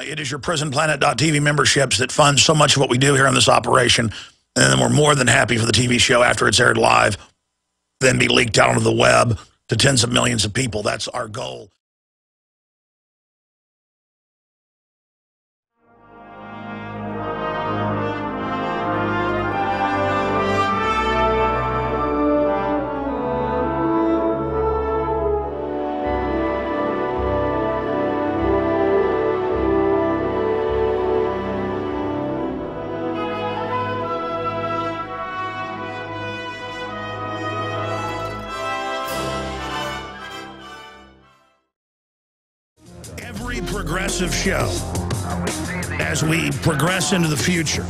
It is your prisonplanet.tv memberships that fund so much of what we do here in this operation. And then we're more than happy for the TV show after it's aired live, then be leaked out onto the web to tens of millions of people. That's our goal. Every progressive show, as we progress into the future,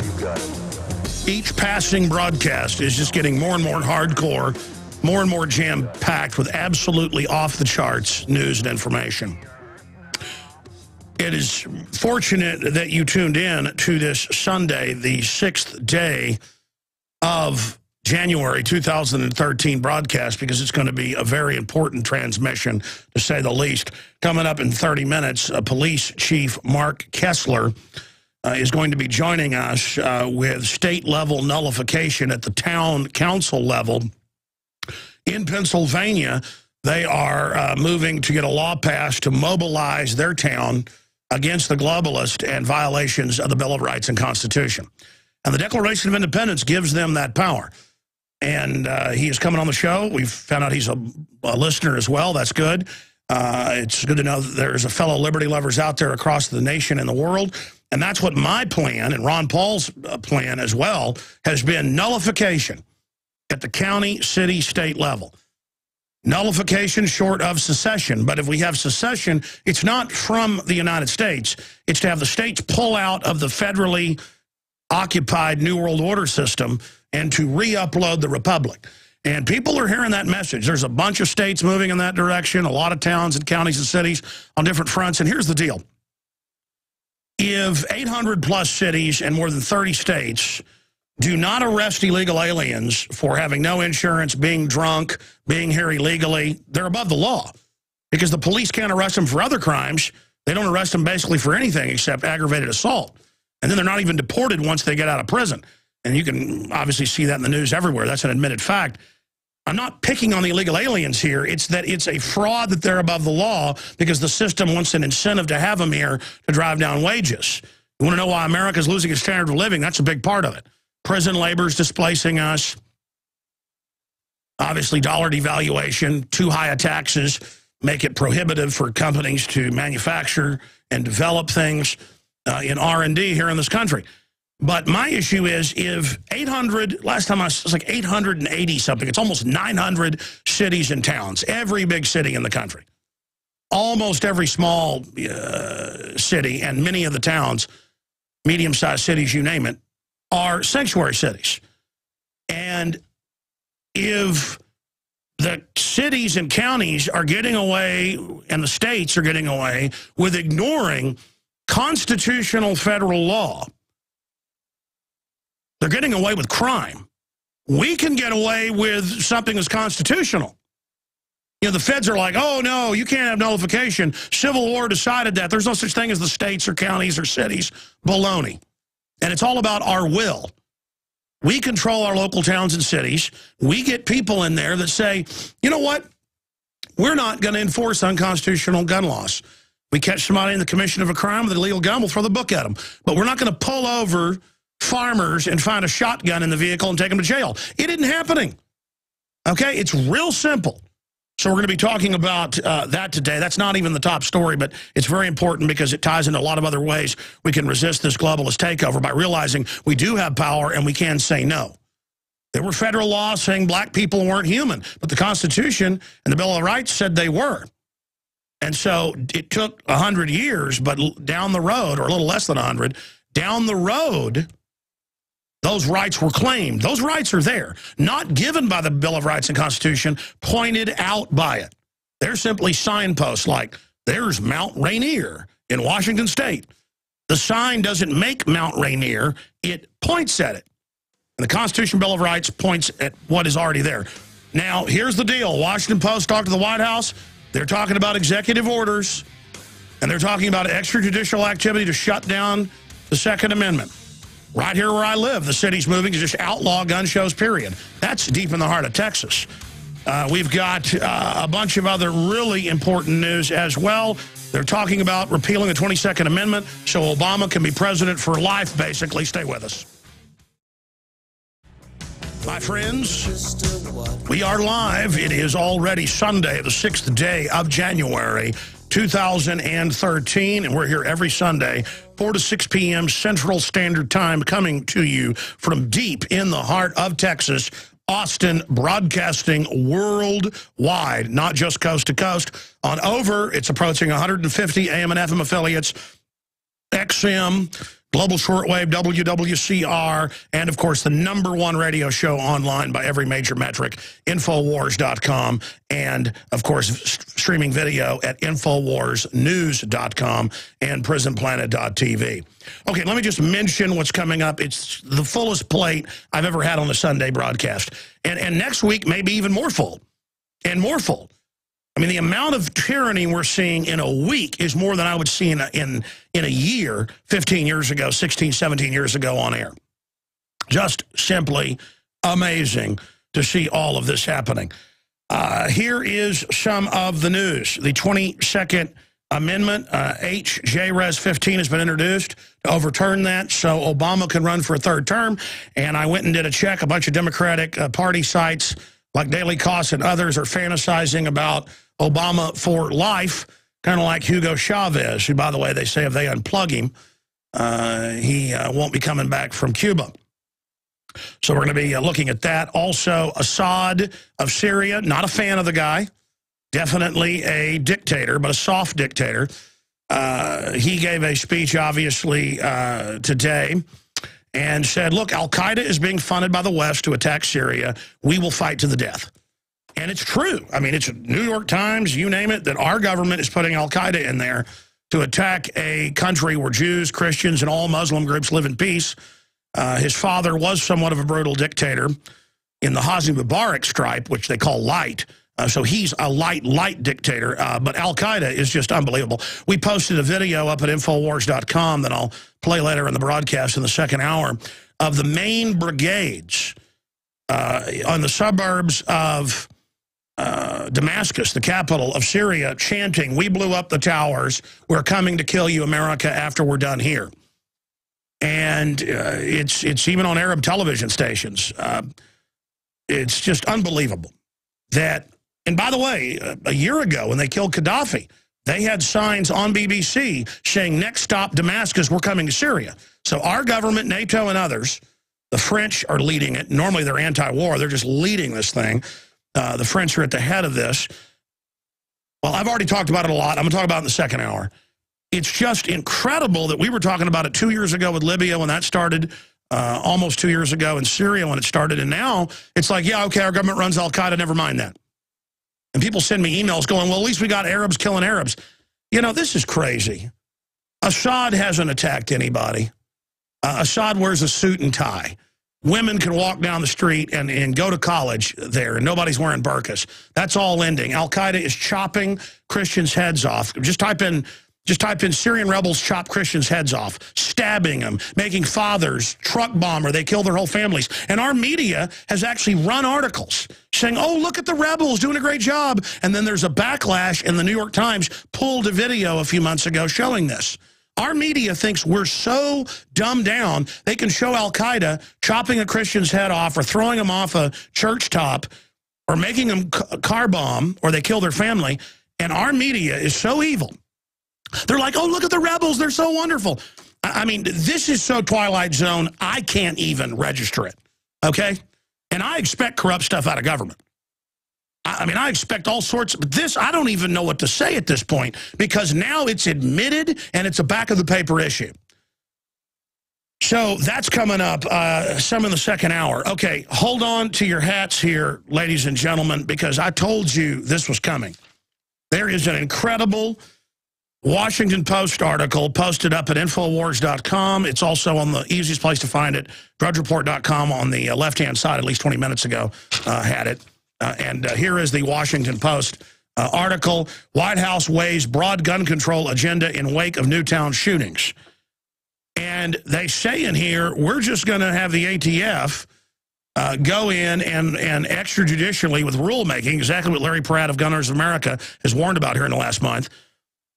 each passing broadcast is just getting more and more hardcore, more and more jam-packed with absolutely off-the-charts news and information. It is fortunate that you tuned in to this Sunday, the 6th day of January 2013 broadcast, because it's going to be a very important transmission, to say the least. Coming up in 30 minutes, Police Chief Mark Kessler is going to be joining us with state-level nullification at the town council level. In Pennsylvania, they are moving to get a law passed to mobilize their town against the globalists and violations of the Bill of Rights and Constitution. And the Declaration of Independence gives them that power. And he is coming on the show. We've found out he's a listener as well. That's good. It's good to know that there's a fellow liberty lovers out there across the nation and the world. And that's what my plan, and Ron Paul's plan as well, has been: nullification at the county, city, state level. Nullification short of secession. But if we have secession, it's not from the United States. It's to have the states pull out of the federally occupied New World Order system and to re-upload the republic. And people are hearing that message. There's a bunch of states moving in that direction, a lot of towns and counties and cities on different fronts. And here's the deal. If 800-plus cities and more than 30 states do not arrest illegal aliens for having no insurance, being drunk, being here illegally, they're above the law. Because the police can't arrest them for other crimes. They don't arrest them basically for anything except aggravated assault. And then they're not even deported once they get out of prison. And you can obviously see that in the news everywhere. That's an admitted fact. I'm not picking on the illegal aliens here. It's that it's a fraud that they're above the law because the system wants an incentive to have them here to drive down wages. You want to know why America's losing its standard of living? That's a big part of it. Prison labor is displacing us. Obviously, dollar devaluation, too high a taxes make it prohibitive for companies to manufacture and develop things in R&D here in this country. But my issue is, if 800, last time I was like 880 something, it's almost 900 cities and towns, every big city in the country, almost every small city and many of the towns, medium-sized cities, you name it, are sanctuary cities. And if the cities and counties are getting away, and the states are getting away, with ignoring constitutional federal law, they're getting away with crime. We can get away with something that's constitutional. You know, the feds are like, oh, no, you can't have nullification. Civil War decided that. There's no such thing as the states or counties or cities. Baloney. And it's all about our will. We control our local towns and cities. We get people in there that say, you know what? We're not going to enforce unconstitutional gun laws. We catch somebody in the commission of a crime with an illegal gun, we'll throw the book at them. But we're not going to pull over farmers and find a shotgun in the vehicle and take them to jail. It isn't happening. Okay? It's real simple. So we're going to be talking about that today. That's not even the top story, but it's very important because it ties into a lot of other ways we can resist this globalist takeover by realizing we do have power and we can say no. There were federal laws saying black people weren't human, but the Constitution and the Bill of Rights said they were. And so it took 100 years, but down the road, or a little less than 100, down the road, those rights were claimed. Those rights are there, not given by the Bill of Rights and Constitution, pointed out by it. They're simply signposts like, there's Mount Rainier in Washington State. The sign doesn't make Mount Rainier, it points at it. And the Constitution Bill of Rights points at what is already there. Now, here's the deal. Washington Post talked to the White House. They're talking about executive orders And they're talking about extrajudicial activity to shut down the Second Amendment. Right here where I live, the city's moving to just outlaw gun shows, period. That's deep in the heart of Texas. We've got a bunch of other really important news as well. They're talking about repealing the 22nd Amendment so Obama can be president for life, basically. Stay with us. My friends, we are live. It is already Sunday, the 6th day of January, 2013, and we're here every Sunday, 4 to 6 p.m. Central Standard Time, coming to you from deep in the heart of Texas, Austin, broadcasting worldwide, not just coast to coast. On over, it's approaching 150 AM and FM affiliates, XM, Global Shortwave, WWCR, and, of course, the #1 radio show online by every major metric, Infowars.com, and, of course, streaming video at InfoWarsNews.com and PrisonPlanet.tv. Okay, let me just mention what's coming up. It's the fullest plate I've ever had on a Sunday broadcast. And next week, maybe even more full and more full. I mean, the amount of tyranny we're seeing in a week is more than I would see in a year 15 years ago, 16, 17 years ago on air. Just simply amazing to see all of this happening. Here is some of the news. The 22nd Amendment, H.J.Res 15, has been introduced to overturn that so Obama can run for a third term. And I went and did a check. A bunch of Democratic Party sites like Daily Kos and others are fantasizing about Obama for life, kind of like Hugo Chavez, who, by the way, they say if they unplug him, he won't be coming back from Cuba. So we're going to be looking at that. Also, Assad of Syria, not a fan of the guy, definitely a dictator, but a soft dictator. He gave a speech, obviously, today, and said, look, Al-Qaeda is being funded by the West to attack Syria. We will fight to the death. And it's true. I mean, it's New York Times, you name it, that our government is putting Al-Qaeda in there to attack a country where Jews, Christians, and all Muslim groups live in peace. His father was somewhat of a brutal dictator in the Hosni Mubarak stripe, which they call light. So he's a light dictator, but Al-Qaeda is just unbelievable. We posted a video up at Infowars.com that I'll play later in the broadcast in the second hour of the main brigades on the suburbs of Damascus, the capital of Syria, chanting, "We blew up the towers. We're coming to kill you, America, after we're done here." And it's even on Arab television stations. It's just unbelievable that. And by the way, a year ago when they killed Gaddafi, they had signs on BBC saying, "Next stop, Damascus, we're coming to Syria." So our government, NATO and others, the French are leading it. Normally they're anti-war. They're just leading this thing. The French are at the head of this. Well, I've already talked about it a lot. I'm going to talk about it in the second hour. It's just incredible that we were talking about it 2 years ago with Libya when that started, almost 2 years ago in Syria when it started. And now it's like, yeah, okay, our government runs Al-Qaeda, never mind that. And people send me emails going, well, at least we got Arabs killing Arabs. You know, this is crazy. Assad hasn't attacked anybody. Assad wears a suit and tie. Women can walk down the street and go to college there, and nobody's wearing burqas. That's all ending. Al-Qaeda is chopping Christians' heads off. Just type in Syrian rebels chop Christians' heads off, stabbing them, making fathers truck bomber. They kill their whole families. And our media has actually run articles saying, oh, look at the rebels doing a great job. And then there's a backlash, and the New York Times pulled a video a few months ago showing this. Our media thinks we're so dumbed down, they can show Al-Qaeda chopping a Christian's head off or throwing him off a church top or making them car bomb or they kill their family. And our media is so evil. They're like, oh, look at the rebels. They're so wonderful. I mean, this is so Twilight Zone, I can't even register it, okay? And I expect corrupt stuff out of government. I mean, I expect all sorts, but this, I don't even know what to say at this point because now it's admitted and it's a back-of-the-paper issue. So that's coming up, some in the second hour. Okay, hold on to your hats here, ladies and gentlemen, because I told you this was coming. There is an incredible Washington Post article posted up at Infowars.com. It's also on the easiest place to find it, DrudgeReport.com on the left-hand side, at least 20 minutes ago, had it. And here is the Washington Post article, White House weighs broad gun control agenda in wake of Newtown shootings. And they say in here, we're just going to have the ATF go in and extrajudicially with rulemaking, exactly what Larry Pratt of Gun Owners of America has warned about here in the last month.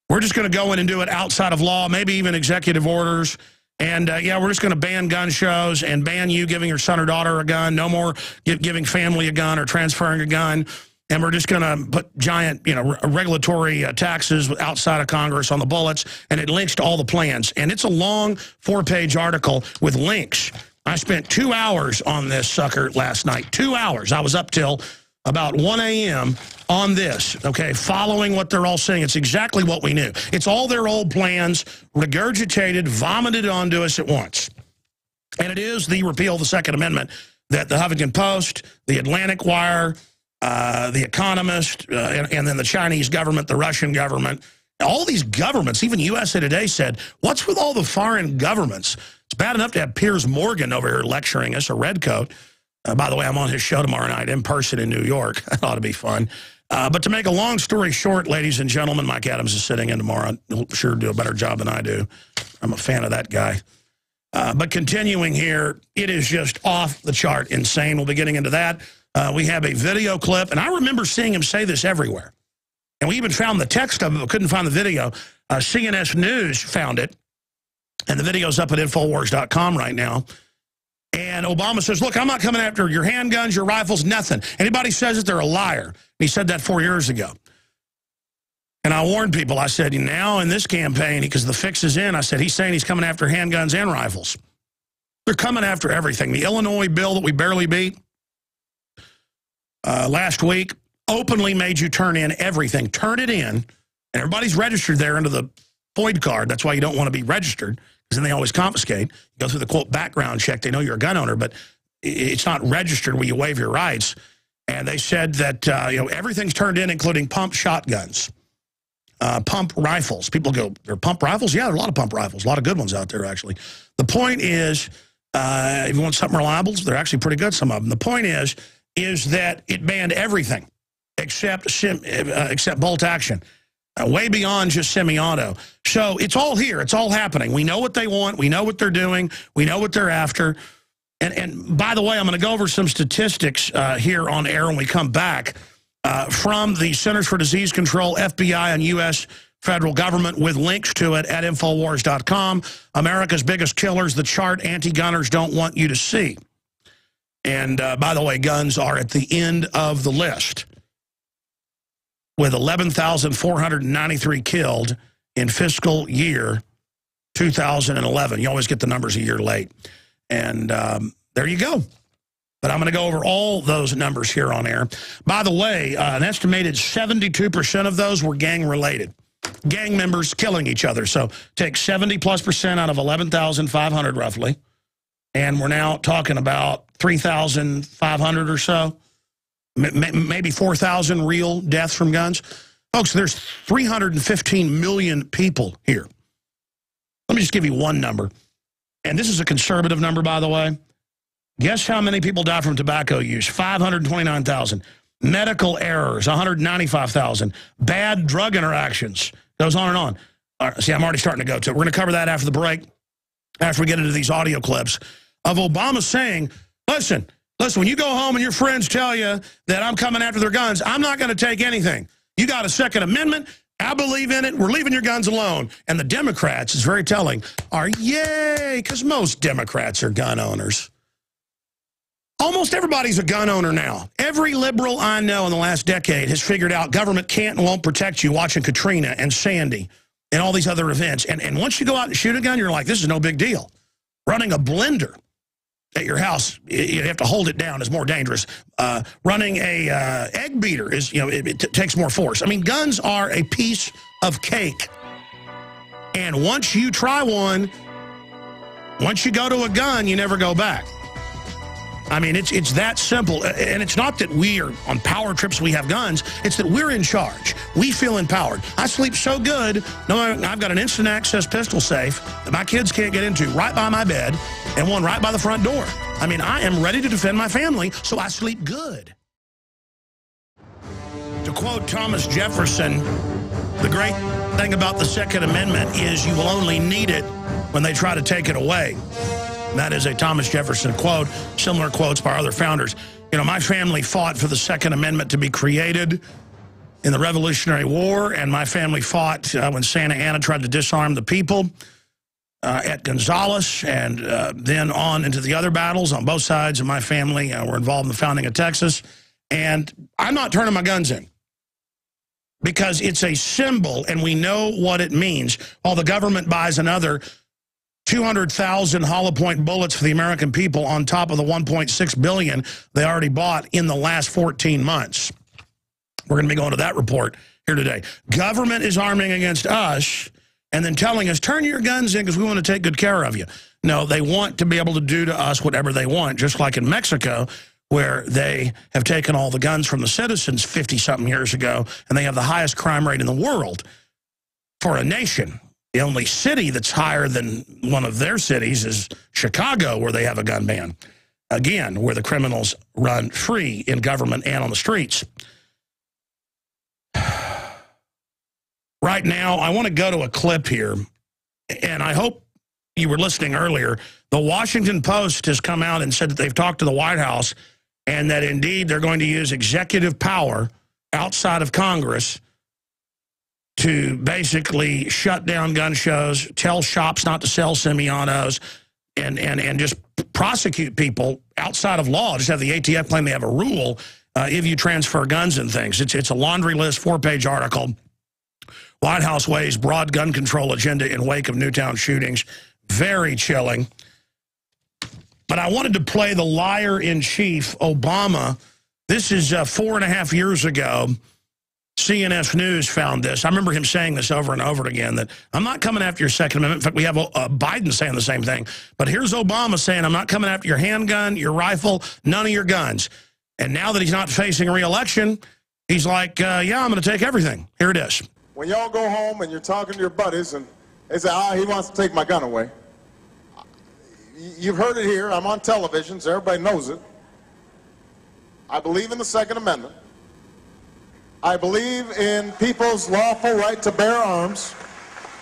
We're just going to go in and do it outside of law, maybe even executive orders. And, yeah, we're just going to ban gun shows and ban you giving your son or daughter a gun. No more giving family a gun or transferring a gun. And we're just going to put giant, regulatory taxes outside of Congress on the bullets. And it links to all the plans. And it's a long 4-page article with links. I spent 2 hours on this sucker last night. 2 hours. I was up till about 1 a.m. on this, okay, following what they're all saying. It's exactly what we knew. It's all their old plans, regurgitated, vomited onto us at once. And it is the repeal of the Second Amendment that the Huffington Post, the Atlantic Wire, the Economist, and then the Chinese government, the Russian government, all these governments, even USA Today said, what's with all the foreign governments? It's bad enough to have Piers Morgan over here lecturing us, a redcoat. By the way, I'm on his show tomorrow night in person in New York. That ought to be fun. But to make a long story short, ladies and gentlemen, Mike Adams is sitting in tomorrow. He'll sure do a better job than I do. I'm a fan of that guy. But continuing here, it is just off the chart insane. We'll be getting into that. We have a video clip, and I remember seeing him say this everywhere. And we even found the text of it, but couldn't find the video. CNS News found it, and the video's up at Infowars.com right now. And Obama says, look, I'm not coming after your handguns, your rifles, nothing. Anybody says that, they're a liar. And he said that 4 years ago. And I warned people, I said, now in this campaign, because the fix is in, I said, he's saying he's coming after handguns and rifles. They're coming after everything. The Illinois bill that we barely beat last week openly made you turn in everything. Turn it in. And everybody's registered there under the FOID card. That's why you don't want to be registered, because then they always confiscate. You go through the, quote, background check. They know you're a gun owner, but it's not registered where you waive your rights. And they said that, everything's turned in, including pump shotguns, pump rifles. People go, there are pump rifles? Yeah, there are a lot of pump rifles. A lot of good ones out there, actually. The point is, if you want something reliable, they're actually pretty good, some of them. The point is that it banned everything except bolt action. Way beyond just semi-auto. So it's all here. It's all happening. We know what they want. We know what they're doing. We know what they're after. And by the way, I'm going to go over some statistics here on air when we come back from the Centers for Disease Control, FBI, and U.S. federal government with links to it at Infowars.com. America's biggest killers, the chart anti-gunners don't want you to see. And by the way, guns are at the end of the list, with 11,493 killed in fiscal year 2011. You always get the numbers a year late. And there you go. But I'm going to go over all those numbers here on air. By the way, an estimated 72% of those were gang-related. Gang members killing each other. So take 70+% out of 11,500 roughly. And we're now talking about 3,500 or so. Maybe 4,000 real deaths from guns. Folks, there's 315 million people here. Let me just give you one number. And this is a conservative number, by the way. Guess how many people die from tobacco use? 529,000. Medical errors, 195,000. Bad drug interactions. Goes on and on. All right, see, I'm already starting to go to it. We're going to cover that after the break, after we get into these audio clips of Obama saying, listen, when you go home and your friends tell you that I'm coming after their guns, I'm not going to take anything. You got a Second Amendment. I believe in it. We're leaving your guns alone. And the Democrats, it's very telling, are yay, because most Democrats are gun owners. Almost everybody's a gun owner now. Every liberal I know in the last decade has figured out government can't and won't protect you, watching Katrina and Sandy and all these other events. And once you go out and shoot a gun, you're like, this is no big deal. Running a blender at your house, you have to hold it down, is more dangerous. Running a egg beater is, it takes more force. I mean, guns are a piece of cake. And once you try one, once you go to a gun, you never go back. I mean, it's that simple. And it's not that we are on power trips, we have guns. It's that we're in charge. We feel empowered. I sleep so good, knowing I've got an instant access pistol safe that my kids can't get into right by my bed, and one right by the front door. I mean, I am ready to defend my family, so I sleep good. To quote Thomas Jefferson, the great thing about the Second Amendment is you will only need it when they try to take it away. And that is a Thomas Jefferson quote, similar quotes by other founders. You know, my family fought for the Second Amendment to be created in the Revolutionary War, and my family fought when Santa Anna tried to disarm the people at Gonzales, and then on into the other battles on both sides of my family were involved in the founding of Texas. And I'm not turning my guns in because it's a symbol, and we know what it means. While the government buys another 200,000 hollow point bullets for the American people on top of the 1.6 billion they already bought in the last 14 months. We're going to be going to that report here today. Government is arming against us and then telling us, turn your guns in because we want to take good care of you. No, they want to be able to do to us whatever they want, just like in Mexico, where they have taken all the guns from the citizens 50-something years ago, and they have the highest crime rate in the world for a nation. The only city that's higher than one of their cities is Chicago, where they have a gun ban. Again, where the criminals run free in government and on the streets. Right now, I want to go to a clip here, and I hope you were listening earlier. The Washington Post has come out and said that they've talked to the White House and that, indeed, they're going to use executive power outside of Congress to basically shut down gun shows, tell shops not to sell semi-autos, and just prosecute people outside of law. Just have the ATF claim they have a rule if you transfer guns and things. It's a laundry list, 4-page article. White House weighs broad gun control agenda in wake of Newtown shootings. Very chilling. But I wanted to play the liar-in-chief, Obama. This is 4.5 years ago. CNS News found this. I remember him saying this over and over again, that I'm not coming after your Second Amendment. In fact, we have Biden saying the same thing. But here's Obama saying, I'm not coming after your handgun, your rifle, none of your guns. And now that he's not facing re-election, he's like, yeah, I'm going to take everything. Here it is. When y'all go home and you're talking to your buddies and they say, he wants to take my gun away. You've heard it here. I'm on television, so everybody knows it. I believe in the Second Amendment. I believe in people's lawful right to bear arms.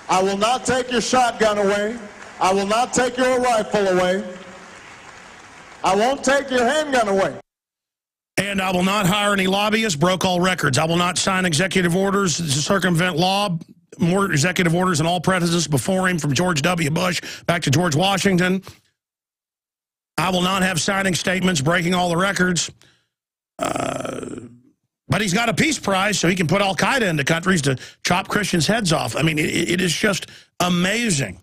I will not take your shotgun away. I will not take your rifle away. I won't take your handgun away. And I will not hire any lobbyists, broke all records. I will not sign executive orders to circumvent law, more executive orders than all presidents before him, from George W. Bush back to George Washington. I will not have signing statements, breaking all the records. But he's got a peace prize, so he can put Al-Qaeda into countries to chop Christians' heads off. I mean, it is just amazing.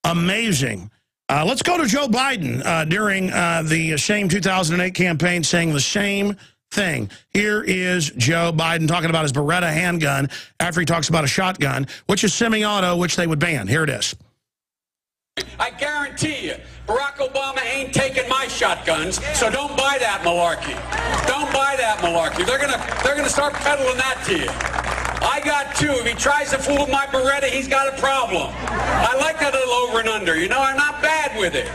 Amazing. Let's go to Joe Biden during the same 2008 campaign saying the same thing. Here is Joe Biden talking about his Beretta handgun after he talks about a shotgun, which is semi-auto, which they would ban. Here it is. I guarantee you, Barack Obama ain't taking my shotguns, so don't buy that malarkey. Don't buy that malarkey. They're gonna start peddling that to you. I got two. If he tries to fool my Beretta, he's got a problem. I like that little over and under. You know, I'm not bad with it.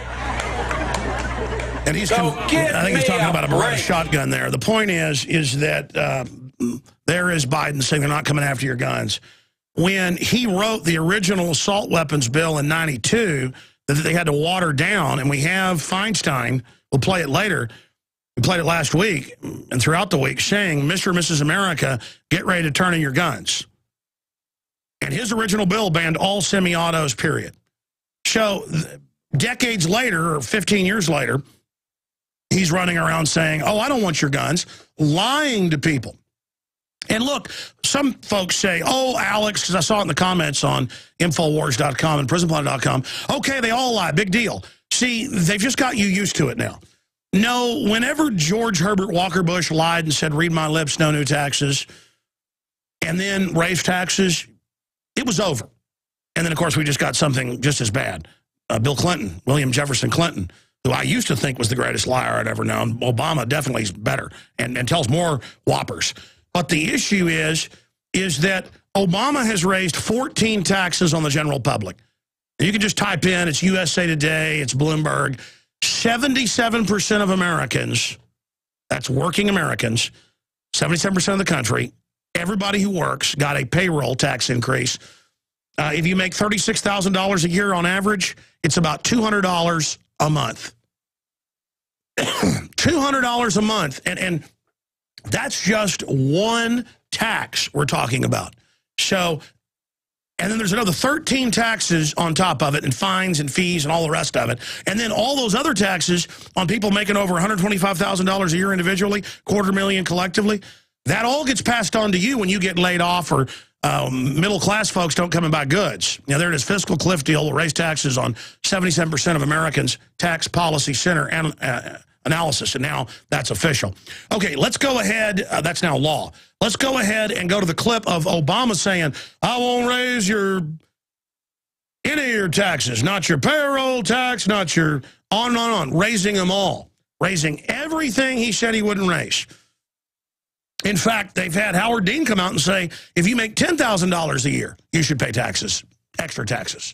And he's, I think he's talking about a Beretta shotgun there. The point is that there is Biden saying they're not coming after your guns. When he wrote the original assault weapons bill in '92, that they had to water down, and we have Feinstein, we'll play it later, we played it last week and throughout the week, saying, Mr. and Mrs. America, get ready to turn in your guns. And his original bill banned all semi-autos, period. So decades later, or 15 years later, he's running around saying, I don't want your guns, lying to people. And look, some folks say, Alex, because I saw it in the comments on Infowars.com and PrisonPlanet.com, okay, they all lie, big deal. See, they've just got you used to it now. No, whenever George Herbert Walker Bush lied and said, read my lips, no new taxes, and then raised taxes, it was over. And then, of course, we just got something just as bad. Bill Clinton, William Jefferson Clinton, who I used to think was the greatest liar I'd ever known. Obama definitely is better and tells more whoppers. But the issue is that Obama has raised 14 taxes on the general public. You can just type in, it's USA Today, it's Bloomberg. 77% of Americans, that's working Americans, 77% of the country, everybody who works got a payroll tax increase. If you make $36,000 a year on average, it's about $200 a month. $200 a month. And that's just one tax we're talking about. So, and then there's another 13 taxes on top of it, and fines and fees and all the rest of it. And then all those other taxes on people making over $125,000 a year individually, $250,000 collectively, that all gets passed on to you when you get laid off or middle-class folks don't come and buy goods. Now, there it is, fiscal cliff deal will raise taxes on 77% of Americans, tax policy center analysis, and now that's official. Okay, let's go ahead. That's now law. Let's go ahead and go to the clip of Obama saying, I won't raise any of your taxes, not your payroll tax, not your on, raising them all, raising everything he said he wouldn't raise. In fact, they've had Howard Dean come out and say, if you make $10,000 a year, you should pay taxes, extra taxes,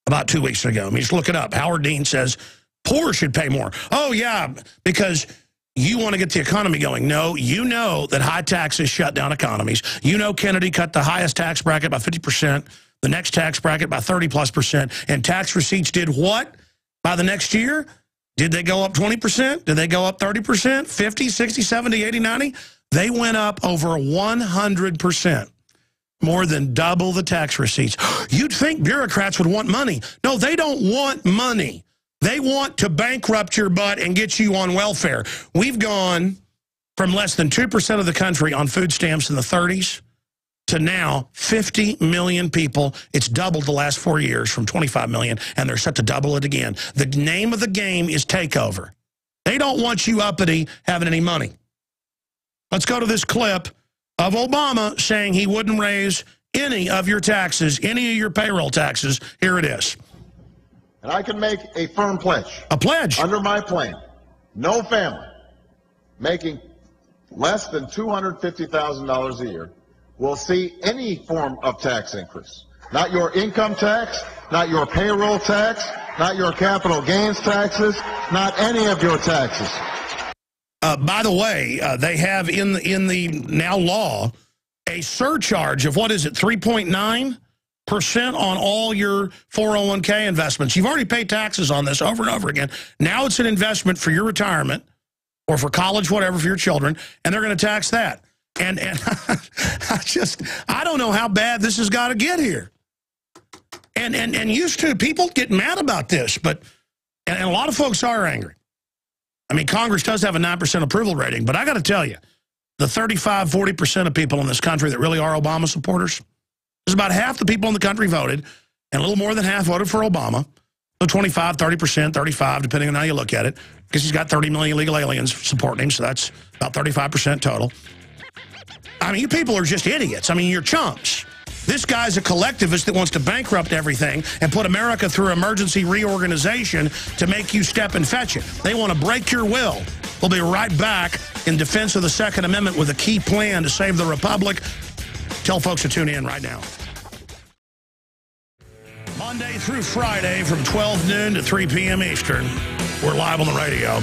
about 2 weeks ago. I mean, just look it up. Howard Dean says poor should pay more. Oh, yeah, because you want to get the economy going. No, you know that high taxes shut down economies. You know Kennedy cut the highest tax bracket by 50%, the next tax bracket by 30+%, and tax receipts did what by the next year? Did they go up 20%? Did they go up 30%, 50, 60, 70, 80, 90? They went up over 100%, more than double the tax receipts. You'd think bureaucrats would want money. No, they don't want money. They want to bankrupt your butt and get you on welfare. We've gone from less than 2% of the country on food stamps in the 30s to now 50 million people. It's doubled the last 4 years from 25 million, and they're set to double it again. The name of the game is takeover. They don't want you uppity having any money. Let's go to this clip of Obama saying he wouldn't raise any of your taxes, any of your payroll taxes. Here it is. And I can make a firm pledge. A pledge. Under my plan, no family making less than $250,000 a year will see any form of tax increase. Not your income tax, not your payroll tax, not your capital gains taxes, not any of your taxes. By the way, they have in the now law a surcharge of, what is it, 3.9% on all your 401k investments. You've already paid taxes on this over and over again. Now it's an investment for your retirement or for college, whatever, for your children, and they're going to tax that. And I don't know how bad this has got to get here. And used to, people get mad about this, but and a lot of folks are angry. I mean, Congress does have a 9% approval rating, but I got to tell you, the 35, 40% of people in this country that really are Obama supporters, there's about half the people in the country voted, and a little more than half voted for Obama. So 25, 30%, 35, depending on how you look at it, because he's got 30 million illegal aliens supporting him, so that's about 35% total. I mean, you people are just idiots. I mean, you're chumps. This guy's a collectivist that wants to bankrupt everything and put America through emergency reorganization to make you step and fetch it. They want to break your will. We'll be right back in defense of the Second Amendment with a key plan to save the Republic. Tell folks to tune in right now. Monday through Friday from 12 noon to 3 p.m. Eastern, we're live on the radio.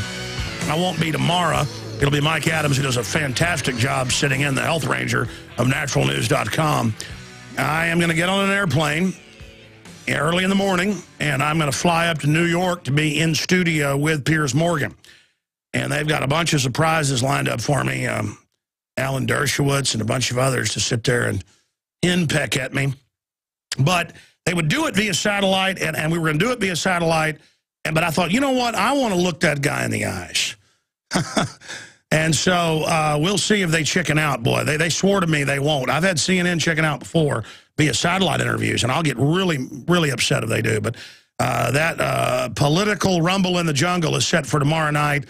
I won't be tomorrow. It'll be Mike Adams, who does a fantastic job sitting in, the health ranger of naturalnews.com. I am going to get on an airplane early in the morning, and I'm going to fly up to New York to be in studio with Piers Morgan. And they've got a bunch of surprises lined up for me. Alan Dershowitz and a bunch of others to sit there and henpeck at me. But they would do it via satellite, and we were going to do it via satellite. But I thought, you know what? I want to look that guy in the eyes. And so we'll see if they chicken out, boy. They swore to me they won't. I've had CNN chicken out before via satellite interviews, and I'll get really, really upset if they do. But that political rumble in the jungle is set for tomorrow night,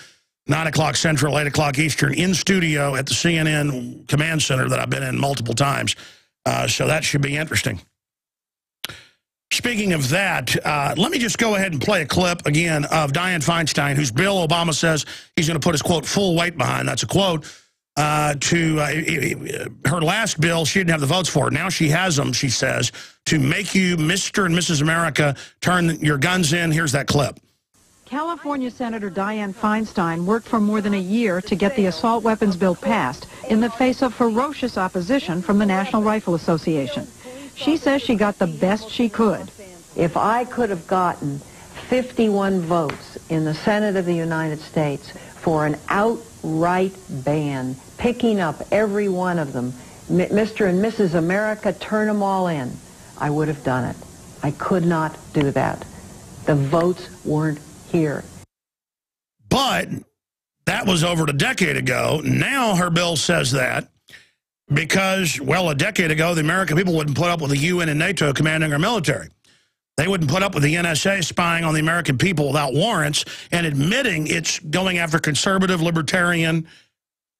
9 o'clock Central, 8 o'clock Eastern, in studio at the CNN Command Center that I've been in multiple times. So that should be interesting. Speaking of that, let me just go ahead and play a clip again of Dianne Feinstein, whose bill Obama says he's going to put his, quote, full weight behind. That's a quote. Her last bill, she didn't have the votes for it. Now she has them, she says, to make you Mr. and Mrs. America, turn your guns in. Here's that clip. California Senator Dianne Feinstein worked for more than a year to get the assault weapons bill passed in the face of ferocious opposition from the National Rifle Association. She says she got the best she could. If I could have gotten 51 votes in the Senate of the United States for an outright ban, picking up every one of them, Mr. and Mrs. America, turn them all in, I would have done it. I could not do that. The votes weren't here. But that was over a decade ago. Now her bill says that because, well, a decade ago, the American people wouldn't put up with the UN and NATO commanding our military. They wouldn't put up with the NSA spying on the American people without warrants and admitting it's going after conservative, libertarian,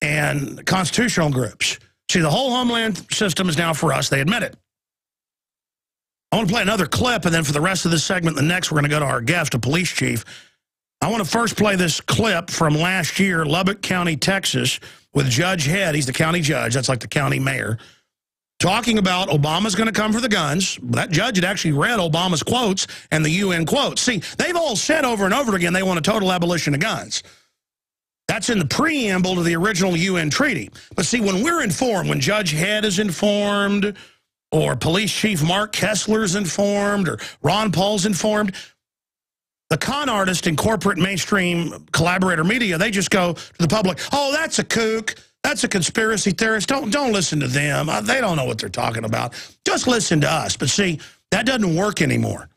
and constitutional groups. See, the whole homeland system is now for us. They admit it. I want to play another clip, and then for the rest of this segment, the next, we're going to go to our guest, a police chief. I want to first play this clip from last year, Lubbock County, Texas, with Judge Head. He's the county judge. That's like the county mayor. Talking about Obama's going to come for the guns. That judge had actually read Obama's quotes and the UN quotes. See, they've all said over and over again they want a total abolition of guns. That's in the preamble to the original UN treaty. But see, when we're informed, when Judge Head is informed, or Police Chief Mark Kessler's informed, or Ron Paul's informed, the con artist in corporate mainstream collaborator media, they just go to the public, oh, that's a kook, that's a conspiracy theorist, don't listen to them, they don't know what they're talking about, just listen to us. But see, that doesn't work anymore.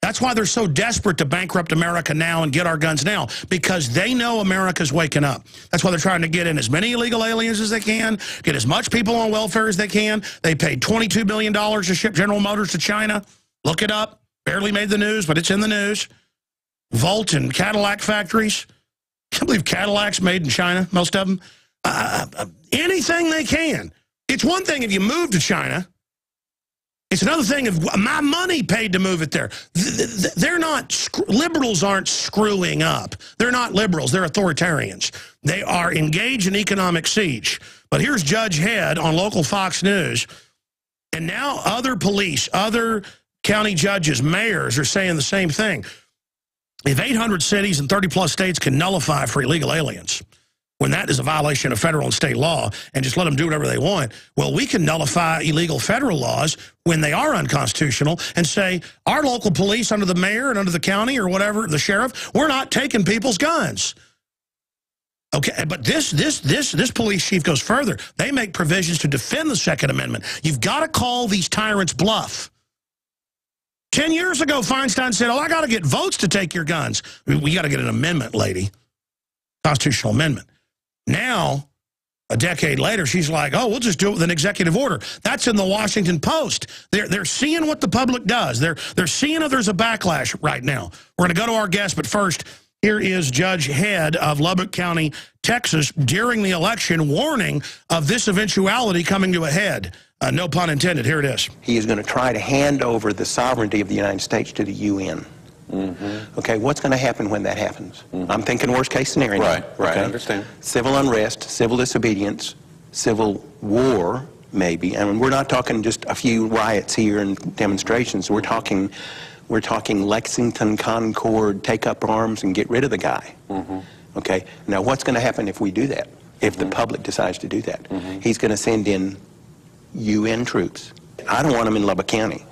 That's why they're so desperate to bankrupt America now and get our guns now, because they know America's waking up. That's why they're trying to get in as many illegal aliens as they can, get as much people on welfare as they can. They paid $22 billion to ship General Motors to China. Look it up. Barely made the news, but it's in the news. Volt and Cadillac factories. Can't believe Cadillac's made in China, most of them. Anything they can. It's one thing if you move to China. It's another thing if my money paid to move it there. They're not, liberals aren't screwing up. They're not liberals, they're authoritarians. They are engaged in economic siege. But here's Judge Head on local Fox News, and now other police, other county judges, mayors are saying the same thing. If 800 cities and 30-plus states can nullify for illegal aliens, when that is a violation of federal and state law, and just let them do whatever they want, well, we can nullify illegal federal laws when they are unconstitutional and say, our local police under the mayor and under the county or whatever, the sheriff, we're not taking people's guns. Okay, but this police chief goes further. They make provisions to defend the Second Amendment. You've got to call these tyrants bluff. 10 years ago, Feinstein said, oh, I got to get votes to take your guns. We got to get an amendment, lady. Constitutional amendment. Now, a decade later, she's like, oh, we'll just do it with an executive order. That's in the Washington Post. They're seeing what the public does. They're seeing if there's a backlash right now. We're going to go to our guest, but first, here is Judge Head of Lubbock County, Texas, during the election, warning of this eventuality coming to a head. No pun intended. Here it is. He is going to try to hand over the sovereignty of the United States to the UN. Mm-hmm. Okay, what's going to happen when that happens? Mm-hmm. I'm thinking worst case scenario. Right, okay? I understand. Civil unrest, civil disobedience, civil war, maybe. And we're not talking just a few riots here and demonstrations. We're talking Lexington, Concord, take up arms and get rid of the guy. Mm-hmm. Okay, now what's going to happen if we do that? If the public decides to do that? Mm-hmm. He's going to send in UN troops. I don't want them in Lubbock County,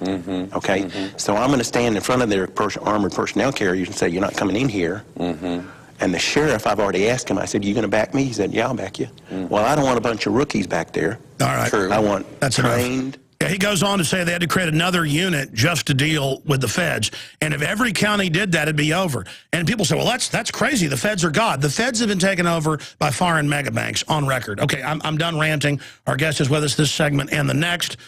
okay? So I'm going to stand in front of their armored personnel carriers and say, you're not coming in here. And the sheriff, I've already asked him, I said, you going to back me? He said, yeah, I'll back you. Well, I don't want a bunch of rookies back there. All right. True. I want trained. Yeah, he goes on to say they had to create another unit just to deal with the feds. And if every county did that, it'd be over. And people say, well, that's crazy. The feds are God. The feds have been taken over by foreign mega banks on record. Okay, I'm done ranting. Our guest is with us this segment and the next.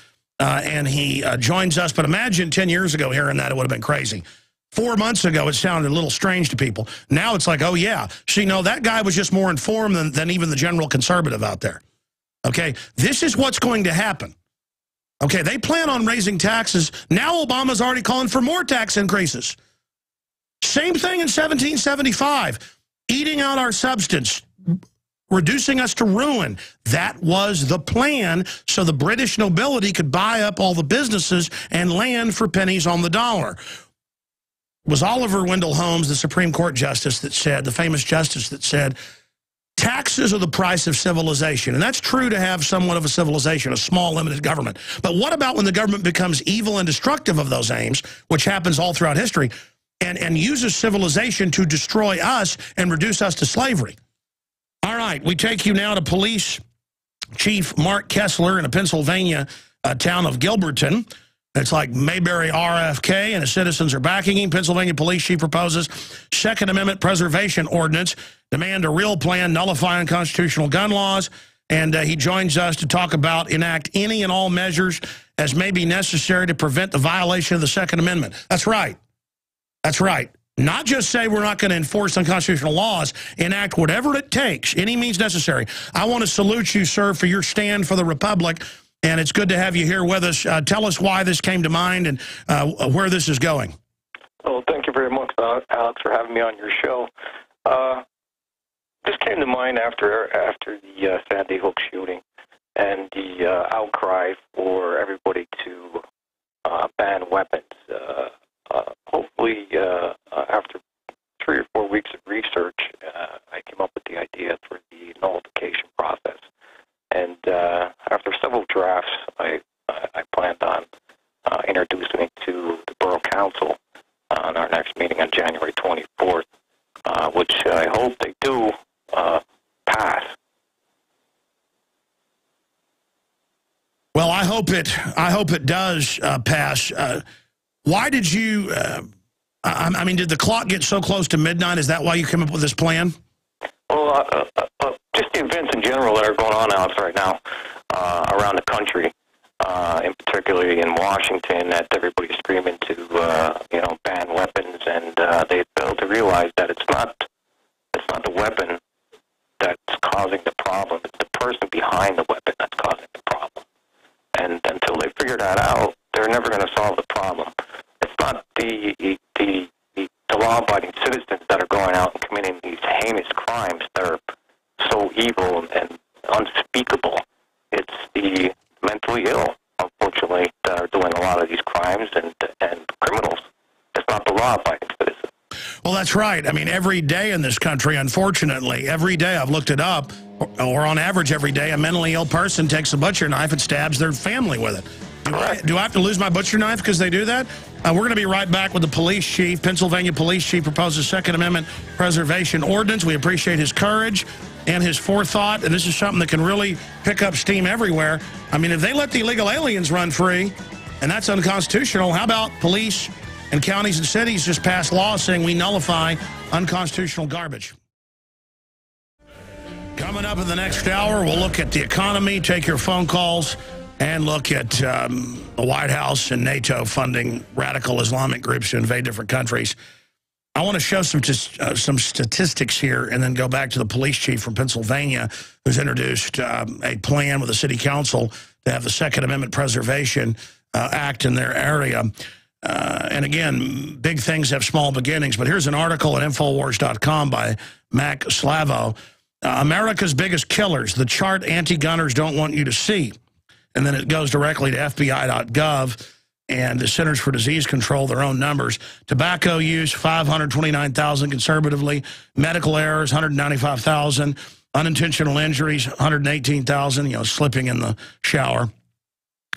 And he joins us. But imagine 10 years ago hearing that, it would have been crazy. 4 months ago, it sounded a little strange to people. Now it's like, oh, yeah. See, no, that guy was just more informed than even the general conservative out there. Okay, this is what's going to happen. Okay, they plan on raising taxes. Now Obama's already calling for more tax increases. Same thing in 1775. Eating out our substance, reducing us to ruin. That was the plan, so the British nobility could buy up all the businesses and land for pennies on the dollar. was Oliver Wendell Holmes, the Supreme Court justice that said, the famous justice that said, taxes are the price of civilization. And that's true to have somewhat of a civilization, a small, limited government. But what about when the government becomes evil and destructive of those aims, which happens all throughout history, and uses civilization to destroy us and reduce us to slavery? All right, we take you now to Police Chief Mark Kessler in a Pennsylvania town of Gilberton. It's like Mayberry RFK, and his citizens are backing him. Pennsylvania Police Chief proposes Second Amendment preservation ordinance, demand a real plan, nullify unconstitutional gun laws, and he joins us to talk about enact any and all measures as may be necessary to prevent the violation of the Second Amendment. That's right. That's right. Not just say we're not going to enforce unconstitutional laws, enact whatever it takes, any means necessary. I want to salute you, sir, for your stand for the Republic. And it's good to have you here with us. Tell us why this came to mind and where this is going. Well, thank you very much, Alex, for having me on your show. This came to mind after the Sandy Hook shooting and the outcry for everybody to ban weapons. Hopefully, after 3 or 4 weeks of research, I came up with the idea for the nullification process. And after several drafts, I planned on introducing it to the Borough Council on our next meeting on January 24th, which I hope they do pass. Well, I hope it does pass. Why did you? I mean, did the clock get so close to midnight? Is that why you came up with this plan? Well, just the events in general that are going on, Alex, right now around the country, in particularly in Washington, that everybody's screaming to, ban weapons, and they fail to realize that it's not the weapon that's causing the problem. It's the person behind the weapon that's causing the problem. And until they figure that out, they're never going to solve the problem. It's not the law-abiding citizens that are going out and committing these heinous crimes that are so evil and unspeakable. It's the mentally ill, unfortunately, that are doing a lot of these crimes and criminals. It's not the law-abiding citizens. Well, that's right. I mean, every day in this country, unfortunately, every day I've looked it up, or on average every day, a mentally ill person takes a butcher knife and stabs their family with it. Do I have to lose my butcher knife because they do that? We're going to be right back with the police chief. Pennsylvania police chief proposes Second Amendment preservation ordinance. We appreciate his courage and his forethought, and this is something that can really pick up steam everywhere. I mean, if they let the illegal aliens run free, and that's unconstitutional, how about police and counties and cities just pass laws saying we nullify unconstitutional garbage? Coming up in the next hour, we'll look at the economy, take your phone calls, and look at the White House and NATO funding radical Islamic groups to invade different countries. I want to show some statistics here and then go back to the police chief from Pennsylvania who's introduced a plan with the city council to have the Second Amendment Preservation Act in their area. And again, big things have small beginnings, but here's an article at Infowars.com by Mac Slavo. America's biggest killers, the chart anti-gunners don't want you to see. And then it goes directly to FBI.gov and the Centers for Disease Control, their own numbers. Tobacco use, 529,000 conservatively. Medical errors, 195,000. Unintentional injuries, 118,000, slipping in the shower.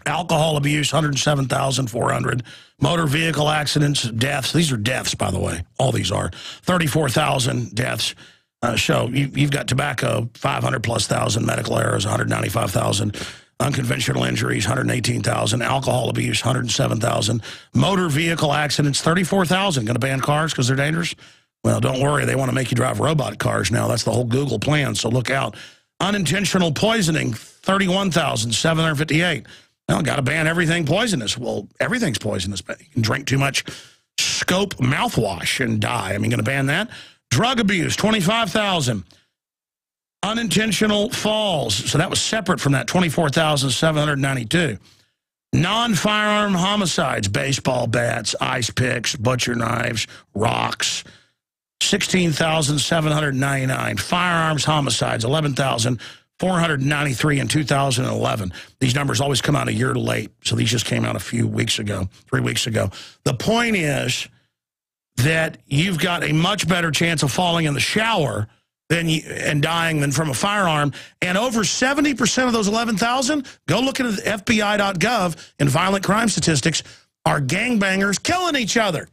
Alcohol abuse, 107,400. Motor vehicle accidents, deaths. These are deaths, by the way. All these are. 34,000 deaths. So you've got tobacco, 500,000+. Medical errors, 195,000. Unconventional injuries, 118,000. Alcohol abuse, 107,000. Motor vehicle accidents, 34,000. Going to ban cars because they're dangerous? Well, don't worry. They want to make you drive robot cars now. That's the whole Google plan, so look out. Unintentional poisoning, 31,758. Well, got to ban everything poisonous. Well, everything's poisonous. But you can drink too much Scope mouthwash and die. I mean, going to ban that. Drug abuse, 25,000. Unintentional falls, so that was separate from that, 24,792. Non-firearm homicides, baseball bats, ice picks, butcher knives, rocks, 16,799. Firearms homicides, 11,493 in 2011. These numbers always come out a year late, so these just came out a few weeks ago, 3 weeks ago. The point is that you've got a much better chance of falling in the shower and dying than from a firearm. And over 70% of those 11,000, go look at FBI.gov in violent crime statistics, are gangbangers killing each other.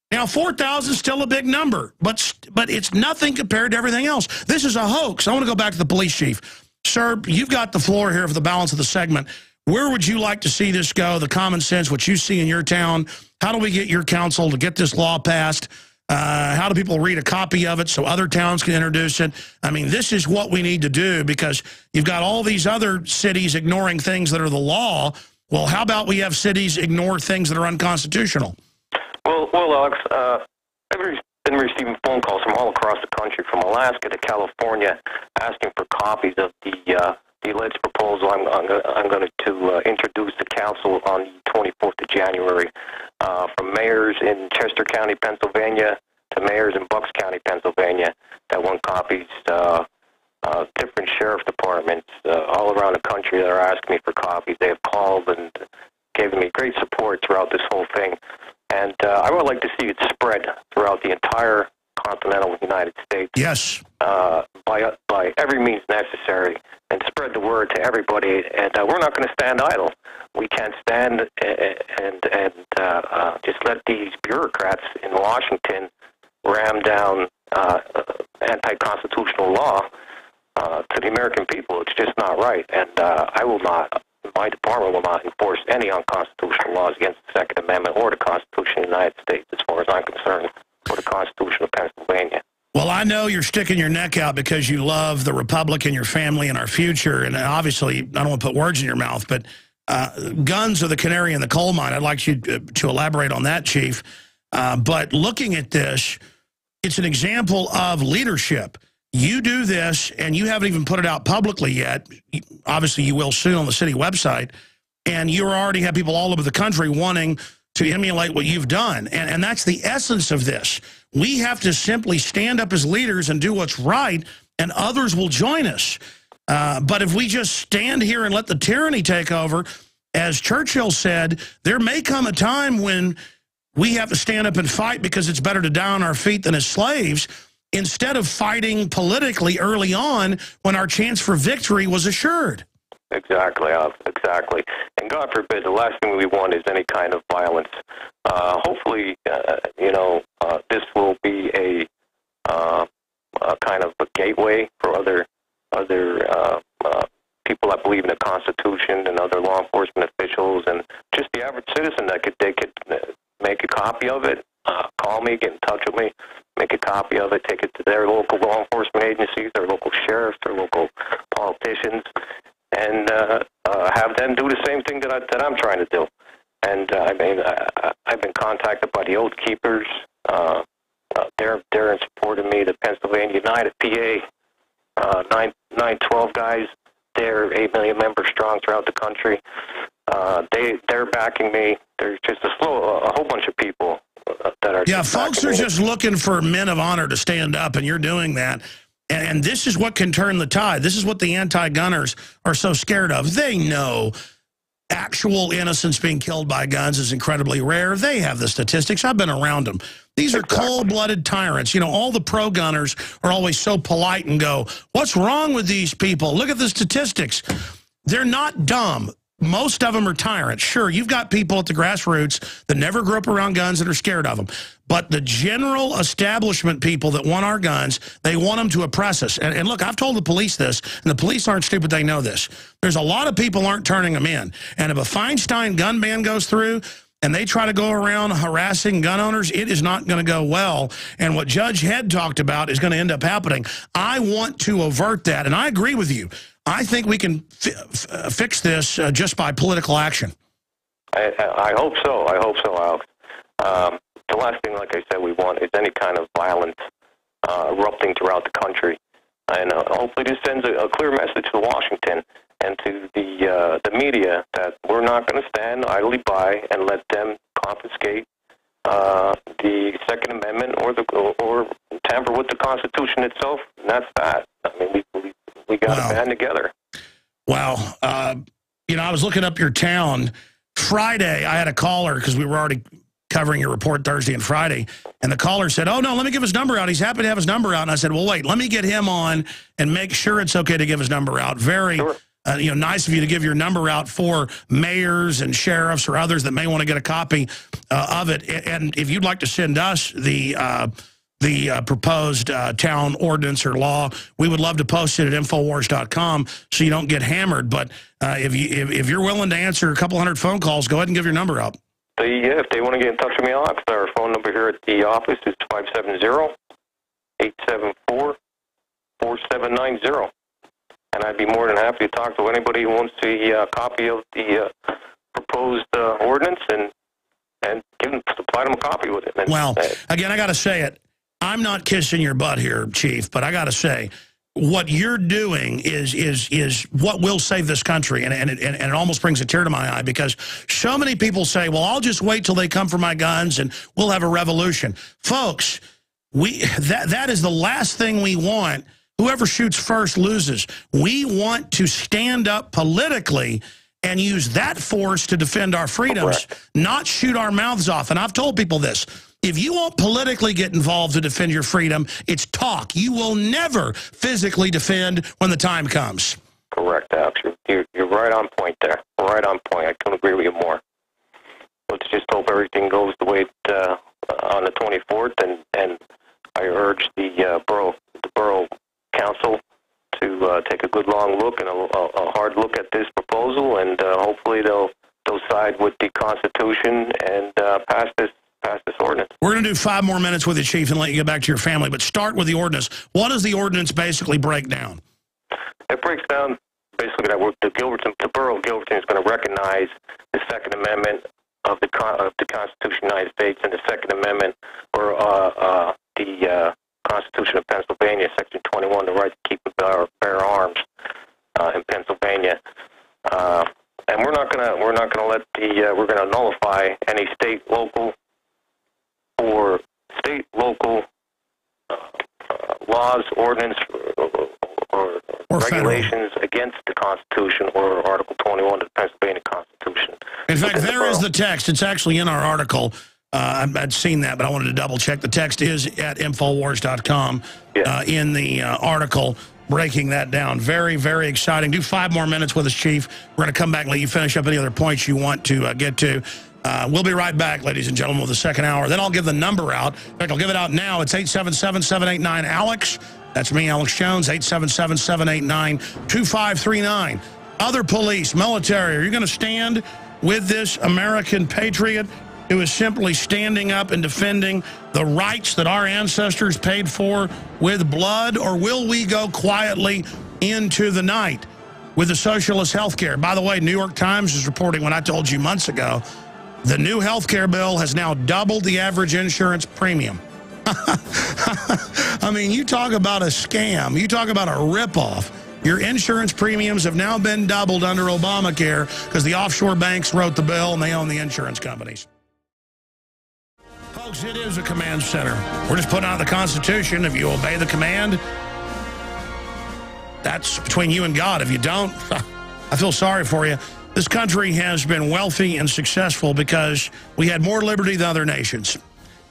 Now, 4,000 is still a big number, but it's nothing compared to everything else. This is a hoax. I want to go back to the police chief. Sir, you've got the floor here for the balance of the segment. Where would you like to see this go, the common sense, what you see in your town? How do we get your council to get this law passed? How do people read a copy of it so other towns can introduce it? I mean, this is what we need to do, because you've got all these other cities ignoring things that are the law. Well, how about we have cities ignore things that are unconstitutional? Well, Alex, I've been receiving phone calls from all across the country, from Alaska to California, asking for copies of the alleged proposal I'm going to introduce to council on the 24th of January, from mayors in Chester County, Pennsylvania, to mayors in Bucks County, Pennsylvania, that want copies. Different sheriff departments all around the country that are asking me for copies. They have called and given me great support throughout this whole thing. And I would like to see it spread throughout the entire continental United States. Yes. By every means necessary, and spread the word to everybody. And we're not going to stand idle. We can't stand and just let these bureaucrats in Washington ram down anti-constitutional law to the American people. It's just not right. And I will not. My department will not enforce any unconstitutional laws against the Second Amendment or the Constitution of the United States, as far as I'm concerned, or the Constitution of Pennsylvania. Well, I know you're sticking your neck out because you love the Republic and your family and our future. And obviously, I don't want to put words in your mouth, but guns are the canary in the coal mine. I'd like you to elaborate on that, Chief. But looking at this, it's an example of leadership. You do this, and you haven't even put it out publicly yet. Obviously, you will soon on the city website. And you already have people all over the country wanting to emulate what you've done. And that's the essence of this. We have to simply stand up as leaders and do what's right, and others will join us. But if we just stand here and let the tyranny take over, as Churchill said, there may come a time when we have to stand up and fight because it's better to die on our feet than as slaves, instead of fighting politically early on when our chance for victory was assured. Exactly, exactly. And God forbid, the last thing we want is any kind of violence. Hopefully, this will be a kind of a gateway for other people that believe in the Constitution, and other law enforcement officials, and just the average citizen that they could make a copy of it, call me, get in touch with me, make a copy of it, take it to their local law enforcement agencies, their local sheriffs, their local politicians, and have them do the same thing that I'm trying to do. And I've been contacted by the Oath Keepers. They're in support of me. The Pennsylvania United PA 912 guys. They're 8 million members strong throughout the country. They're backing me. There's just a whole bunch of people that are. Yeah, folks are just looking for men of honor to stand up, and you're doing that. And this is what can turn the tide. This is what the anti-gunners are so scared of. They know actual innocents being killed by guns is incredibly rare. They have the statistics. I've been around them. These are cold-blooded tyrants. You know, all the pro-gunners are always so polite and go, what's wrong with these people? Look at the statistics. They're not dumb. Most of them are tyrants. Sure, you've got people at the grassroots that never grew up around guns and are scared of them. But the general establishment people that want our guns, they want them to oppress us. And look, I've told the police this, and the police aren't stupid. They know this. There's a lot of people aren't turning them in. And if a Feinstein gun ban goes through and they try to go around harassing gun owners, it is not going to go well. And what Judge Head talked about is going to end up happening. I want to avert that, and I agree with you. I think we can fix this just by political action. I hope so. I hope so, Alex. The last thing, like I said, we want is any kind of violence erupting throughout the country. And hopefully this sends a clear message to Washington and to the media that we're not going to stand idly by and let them confiscate the Second Amendment or tamper with the Constitution itself. And that's that. I mean, we got to band together. Wow. I was looking up your town. Friday, I had a caller because we were already covering your report Thursday and Friday, and the caller said, oh, no, let me give his number out. He's happy to have his number out. And I said, well, wait, let me get him on and make sure it's okay to give his number out. Very nice of you to give your number out for mayors and sheriffs or others that may want to get a copy of it. And if you'd like to send us the proposed town ordinance or law, we would love to post it at Infowars.com so you don't get hammered. But if you're willing to answer a couple hundred phone calls, go ahead and give your number out. Yeah, if they want to get in touch with me, our phone number here at the office is 570-874-4790. And I'd be more than happy to talk to anybody who wants a copy of the proposed ordinance and supply them a copy with it. And, well, again, I got to say it. I'm not kissing your butt here, Chief, but I got to say, what you're doing is what will save this country, and it almost brings a tear to my eye, because so many people say, well, I'll just wait till they come for my guns and we'll have a revolution. Folks, that is the last thing we want. Whoever shoots first loses. We want to stand up politically and use that force to defend our freedoms, not shoot our mouths off. And I've told people this. If you won't politically get involved to defend your freedom, it's talk. You will never physically defend when the time comes. Correct, Alex. You're right on point there. Right on point. I couldn't agree with you more. Let's just hope everything goes the way on the 24th, and I urge the borough council to take a good long look and a hard look at this proposal, and hopefully they'll side with the Constitution and pass this ordinance. We're going to do 5 more minutes with you, Chief, and let you get back to your family. But start with the ordinance. What does the ordinance basically break down? It breaks down basically that the borough of Gilberton is going to recognize the Second Amendment of the Constitution of the United States and the Second Amendment, or the Constitution of Pennsylvania, Section 21, the right to keep and bear arms in Pennsylvania. And we're not going to we're going to nullify any state, local laws, ordinance, or regulations against the Constitution or Article 21 of the Pennsylvania Constitution. In fact, there is the text. It's actually in our article. I'd seen that, but I wanted to double-check. The text is at Infowars.com in the article, breaking that down. Very, very exciting. Do 5 more minutes with us, Chief. We're going to come back and let you finish up any other points you want to get to. We'll be right back, ladies and gentlemen, with the second hour. Then I'll give the number out. In fact, I'll give it out now. It's 877-789-ALEX. That's me, Alex Jones, 877-789-2539. Other police, military, are you going to stand with this American patriot who is simply standing up and defending the rights that our ancestors paid for with blood, or will we go quietly into the night with the socialist health care? By the way, New York Times is reporting what I told you months ago. The new health care bill has now doubled the average insurance premium. I mean, you talk about a scam. You talk about a ripoff. Your insurance premiums have now been doubled under Obamacare because the offshore banks wrote the bill and they own the insurance companies. Folks, it is a command center. We're just putting out the Constitution. If you obey the command, that's between you and God. If you don't, I feel sorry for you. This country has been wealthy and successful because we had more liberty than other nations.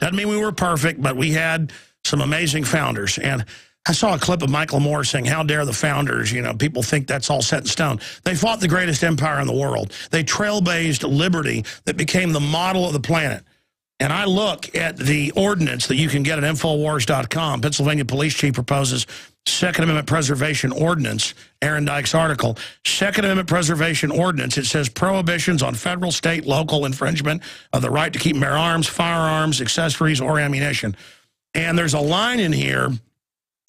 Doesn't mean we were perfect, but we had some amazing founders. And I saw a clip of Mike Lamore saying, how dare the founders, you know, people think that's all set in stone. They fought the greatest empire in the world. They trailblazed liberty that became the model of the planet. And I look at the ordinance that you can get at Infowars.com. Pennsylvania Police Chief proposes Second Amendment Preservation Ordinance, Aaron Dyke's article. Second Amendment Preservation Ordinance, it says prohibitions on federal, state, local infringement of the right to keep and bear arms, firearms, accessories, or ammunition. And there's a line in here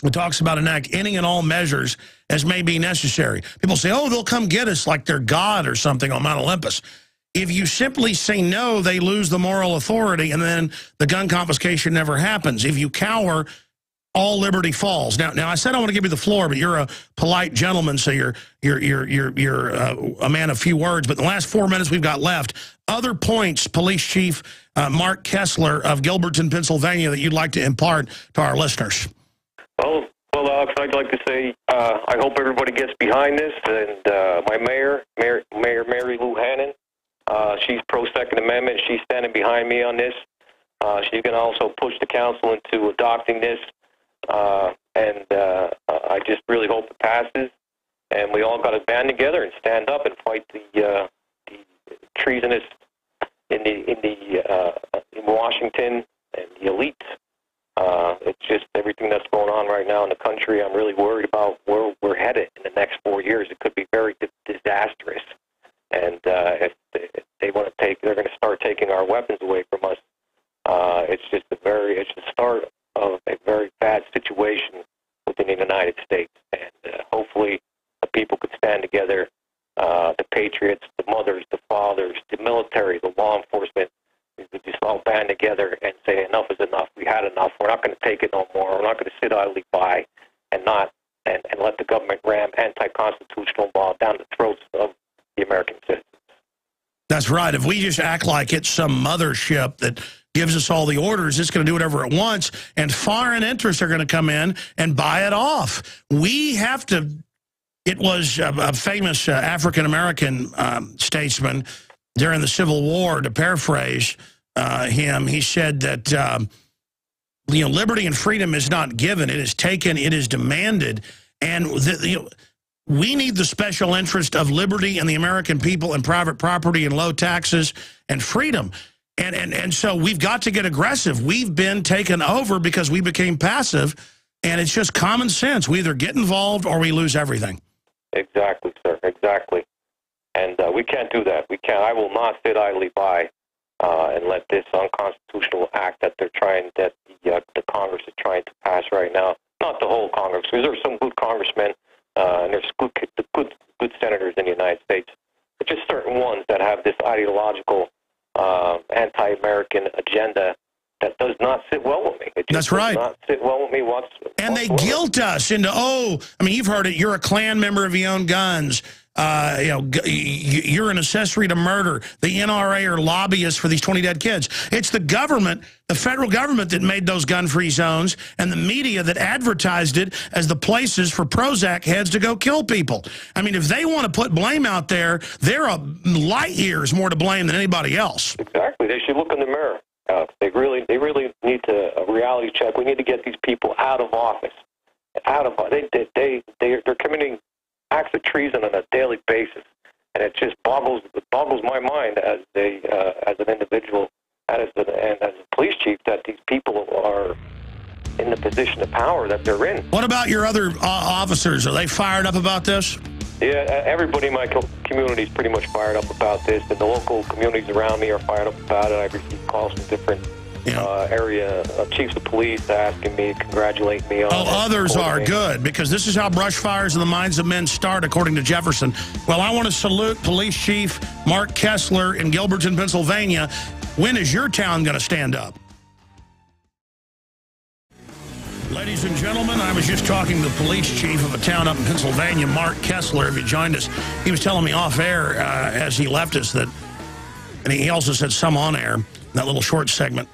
that talks about enact any and all measures as may be necessary. People say, oh, they'll come get us like they're God or something on Mount Olympus. If you simply say no, they lose the moral authority, and then the gun confiscation never happens. If you cower, all liberty falls. Now I said I want to give you the floor, but you're a polite gentleman, so you're a man of few words. But in the last 4 minutes we've got left, other points, Police Chief Mark Kessler of Gilberton, Pennsylvania, that you'd like to impart to our listeners. Well, Alex, I'd like to say I hope everybody gets behind this, and my mayor, Mary Lou Hannon. She's pro-Second Amendment. She stands standing behind me on this. She's going to also push the council into adopting this, and I just really hope it passes. And we all got to band together and stand up and fight the treasonous in Washington and the elite. It's just everything that's going on right now in the country. I'm really worried about where we're headed in the next 4 years. It could be very disastrous. And if they want to they're going to start taking our weapons away from us. It's the start of a very bad situation within the United States. And hopefully the people could stand together, the patriots, the mothers, the fathers, the military, the law enforcement. We could just all band together and say enough is enough. We had enough. We're not going to take it no more. We're not going to sit idly by and let the government ram anti-constitutional law down the throats of the American citizens. That's right. If we just act like it's some mothership that gives us all the orders, it's going to do whatever it wants, and foreign interests are going to come in and buy it off. We have to. It was a famous African-American statesman during the Civil War, to paraphrase him. He said that liberty and freedom is not given. It is taken. It is demanded. And we need the special interest of liberty and the American people and private property and low taxes and freedom. And so we've got to get aggressive. We've been taken over because we became passive, and it's just common sense. We either get involved or we lose everything. Exactly, sir. Exactly. And we can't do that. We can't. I will not sit idly by and let this unconstitutional act that the Congress is trying to pass right now. Not the whole Congress, because there are some good congressmen and there's good senators in the United States, but just certain ones that have this ideological anti-American agenda that does not sit well with me. It just does not sit well with me whatsoever. And they guilt us into, you've heard it, you're a Klan member if you own guns. You're an accessory to murder. The NRA are lobbyists for these 20 dead kids. It's the government, the federal government, that made those gun-free zones, and the media that advertised it as the places for Prozac heads to go kill people. I mean, if they want to put blame out there, they're light years more to blame than anybody else. Exactly. They should look in the mirror. They really need to a reality check. We need to get these people out of office. They're committing acts of treason on a daily basis, and it just boggles my mind as an individual and as a police chief that these people are in the position of power that they're in. What about your other officers? Are they fired up about this? Yeah, everybody in my community is pretty much fired up about this, and the local communities around me are fired up about it. I've received calls from different area chiefs of police asking me, congratulating me on it. Others are good, because this is how brush fires in the minds of men start, according to Jefferson. Well, I want to salute Police Chief Mark Kessler in Gilberton, Pennsylvania. When is your town going to stand up? Ladies and gentlemen, I was just talking to the police chief of a town up in Pennsylvania, Mark Kessler. If you joined us, he was telling me off air as he left us that, and he also said some on air, that little short segment,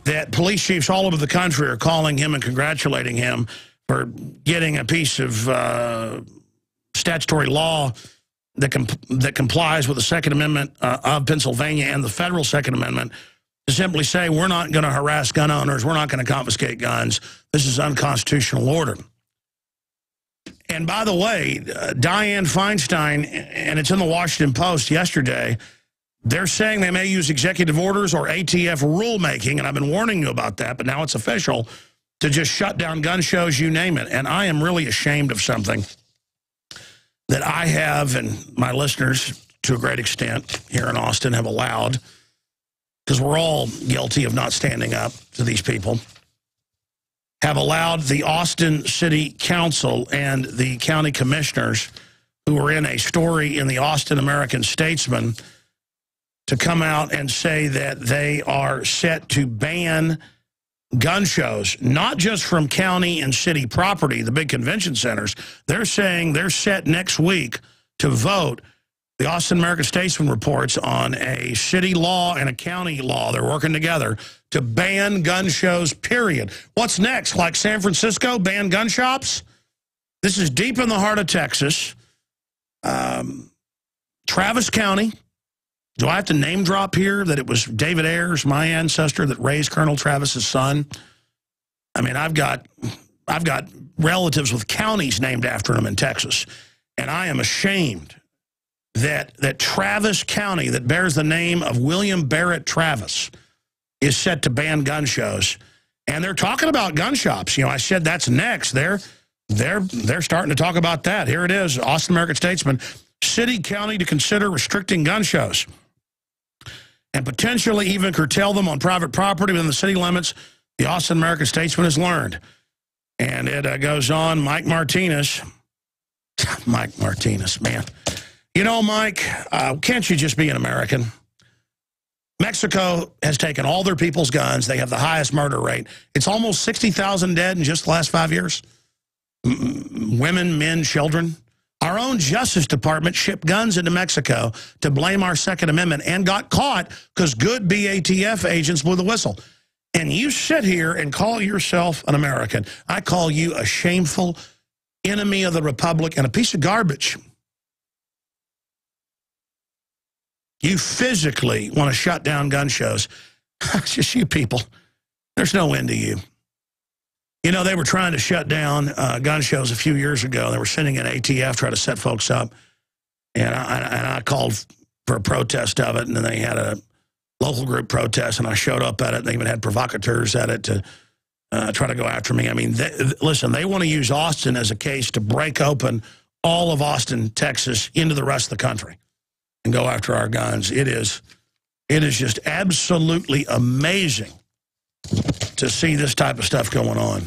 that police chiefs all over the country are calling him and congratulating him for getting a piece of statutory law that complies with the Second Amendment of Pennsylvania and the federal Second Amendment, to simply say, we're not going to harass gun owners, we're not going to confiscate guns, this is unconstitutional order. And by the way, Dianne Feinstein, and it's in the Washington Post yesterday, they're saying they may use executive orders or ATF rulemaking, and I've been warning you about that, but now it's official, to just shut down gun shows, you name it. And I am really ashamed of something that I have, and my listeners, to a great extent, here in Austin have allowed, because we're all guilty of not standing up to these people, have allowed the Austin City Council and the county commissioners, who were in a story in the Austin American-Statesman, to come out and say that they are set to ban gun shows, not just from county and city property, the big convention centers. They're saying they're set next week to vote. The Austin American-Statesman reports on a city law and a county law. They're working together to ban gun shows, period. What's next? Like San Francisco, ban gun shops? This is deep in the heart of Texas. Travis County, Do I have to name drop here that it was David Ayers, my ancestor, that raised Colonel Travis's son? I mean, I've got relatives with counties named after him in Texas, and I am ashamed that Travis County, that bears the name of William Barrett Travis, is set to ban gun shows. And they're talking about gun shops. You know, I said that's next. They're starting to talk about that. Here it is, Austin American-Statesman. City, county to consider restricting gun shows and potentially even curtail them on private property within the city limits, the Austin American-Statesman has learned. And it goes on, Mike Martinez, man. You know, Mike, can't you just be an American? Mexico has taken all their people's guns. They have the highest murder rate. It's almost 60,000 dead in just the last 5 years. Women, men, children. Our own Justice Department shipped guns into Mexico to blame our Second Amendment and got caught because good BATF agents blew the whistle. And you sit here and call yourself an American. I call you a shameful enemy of the Republic and a piece of garbage. You physically want to shut down gun shows. It's just you people. There's no end to you. You know, they were trying to shut down gun shows a few years ago. They were sending in ATF, trying to set folks up. And I called for a protest of it, and then they had a local group protest, and I showed up at it. They even had provocateurs at it to try to go after me. I mean, listen, they want to use Austin as a case to break open all of Austin, Texas, into the rest of the country and go after our guns. It is just absolutely amazing to see this type of stuff going on.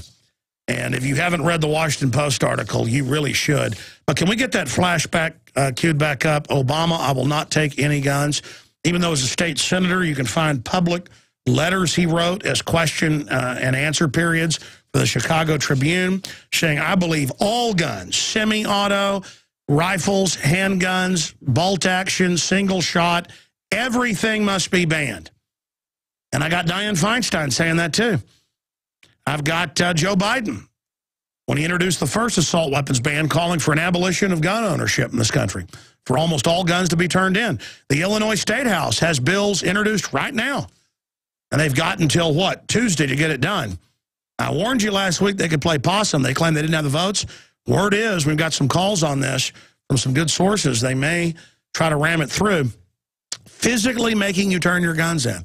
And if you haven't read the Washington Post article, you really should. But can we get that flashback queued back up? Obama, I will not take any guns. Even though as a state senator, you can find public letters he wrote as question and answer periods for the Chicago Tribune, saying, I believe all guns, semi-auto, rifles, handguns, bolt action, single shot, everything must be banned. And I got Dianne Feinstein saying that too. I've got Joe Biden, when he introduced the first assault weapons ban, calling for an abolition of gun ownership in this country, for almost all guns to be turned in. The Illinois State House has bills introduced right now. And they've got until, what, Tuesday to get it done. I warned you last week they could play possum. They claimed they didn't have the votes. Word is, we've got some calls on this from some good sources. They may try to ram it through, physically making you turn your guns in,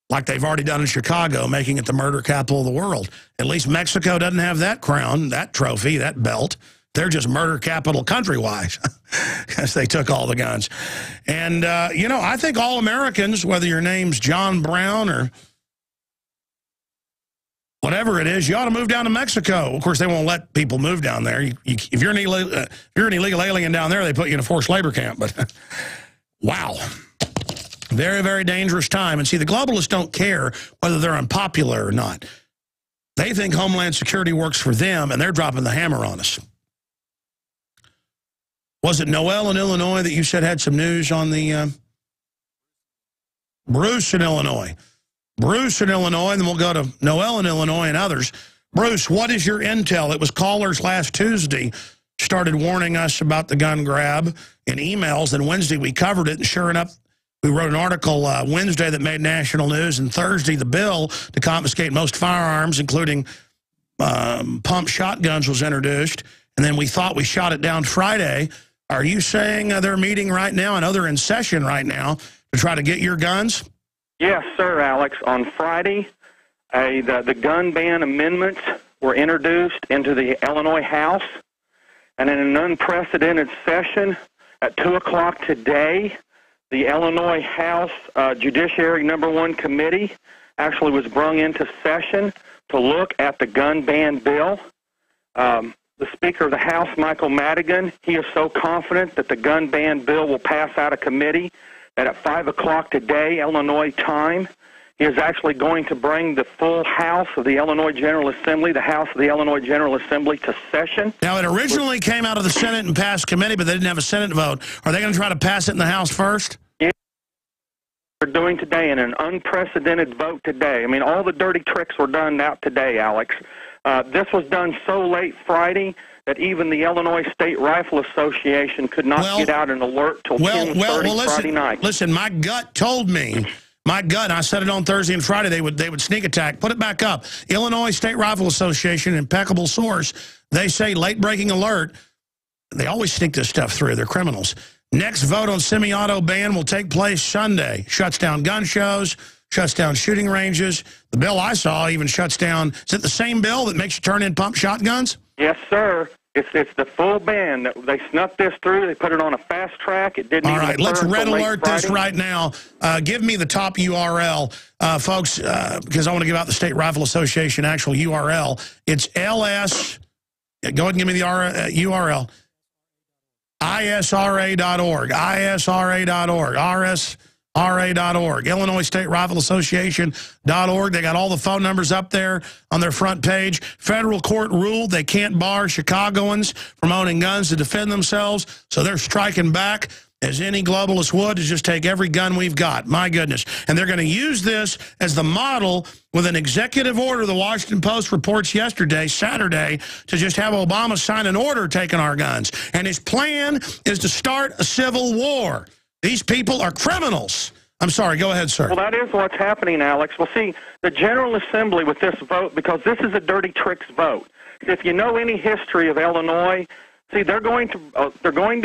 like they've already done in Chicago, making it the murder capital of the world. At least Mexico doesn't have that crown, that trophy, that belt. They're just murder capital country-wise, because they took all the guns. And, you know, I think all Americans, whether your name's John Brown or whatever it is, you ought to move down to Mexico. Of course, they won't let people move down there. If you're an illegal alien down there, they put you in a forced labor camp. But, wow. Very, very dangerous time. And see, the globalists don't care whether they're unpopular or not. They think Homeland Security works for them, and they're dropping the hammer on us. Was it Noel in Illinois that you said had some news on the... Bruce in Illinois. Bruce in Illinois, and then we'll go to Noel in Illinois and others. Bruce, what is your intel? It was callers last Tuesday started warning us about the gun grab in emails, and Wednesday we covered it, and sure enough, we wrote an article Wednesday that made national news, and Thursday the bill to confiscate most firearms, including pump shotguns, was introduced. And then we thought we shot it down Friday. Are you saying they're meeting right now? I know they're in session right now to try to get your guns? Yes, sir, Alex. On Friday, the gun ban amendments were introduced into the Illinois House. And in an unprecedented session at 2 o'clock today, the Illinois House Judiciary #1 Committee actually was brung into session to look at the gun ban bill. The Speaker of the House, Michael Madigan, he is so confident that the gun ban bill will pass out of committee that at 5 o'clock today, Illinois time, he is actually going to bring the full House of the Illinois General Assembly, the House of the Illinois General Assembly, to session. Now, it originally came out of the Senate and passed committee, but they didn't have a Senate vote. Are they going to try to pass it in the House first? Yeah. They're doing today in an unprecedented vote today. I mean, all the dirty tricks were done out today, Alex. This was done so late Friday that even the Illinois State Rifle Association could not get out an alert till 10:30 Friday night. Listen, my gut told me, I said it on Thursday and Friday, they would sneak attack. Put it back up. Illinois State Rifle Association, impeccable source. They say late-breaking alert. They always sneak this stuff through. They're criminals. Next vote on semi-auto ban will take place Sunday. Shuts down gun shows, shuts down shooting ranges. The bill I saw even shuts down. Is it the same bill that makes you turn in pump shotguns? Yes, sir. It's the full ban. They snuck this through. They put it on a fast track. It didn't. All right, let's red alert this right now. Give me the top URL, folks, because I want to give out the State Rifle Association actual URL. It's LS. Go ahead and give me the URL. ISRA.org. ISRA.org. RSRA.org. Illinois State Rifle Association.org. They got all the phone numbers up there on their front page. Federal court ruled they can't bar Chicagoans from owning guns to defend themselves, so they're striking back, as any globalist would, to just take every gun we've got. My goodness. And they're going to use this as the model with an executive order. The Washington Post reports yesterday, Saturday, to just have Obama sign an order taking our guns. And his plan is to start a civil war. These people are criminals. I'm sorry. Go ahead, sir. Well, that is what's happening, Alex. Well, see, the General Assembly with this vote, because this is a dirty tricks vote. If you know any history of Illinois, see, they're going to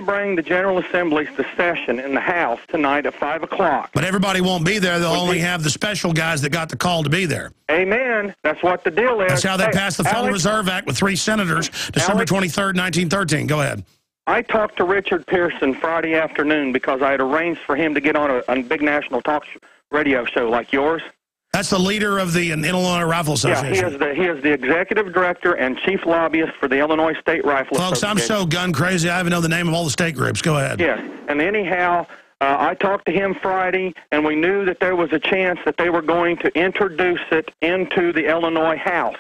bring the General Assembly to session in the House tonight at 5 o'clock. But everybody won't be there. They'll only have the special guys that got the call to be there. Amen. That's what the deal is. That's how they passed the Federal Reserve Act with 3 senators, December 23rd, 1913. Go ahead. I talked to Richard Pearson Friday afternoon because I had arranged for him to get on a big national talk radio show like yours. That's the leader of the Illinois Rifle Association. Yeah, he is the executive director and chief lobbyist for the Illinois State Rifle Association. Folks, I'm so gun crazy, I even know the name of all the state groups. Go ahead. Yes, and anyhow, I talked to him Friday, and we knew that there was a chance that they were going to introduce it into the Illinois House.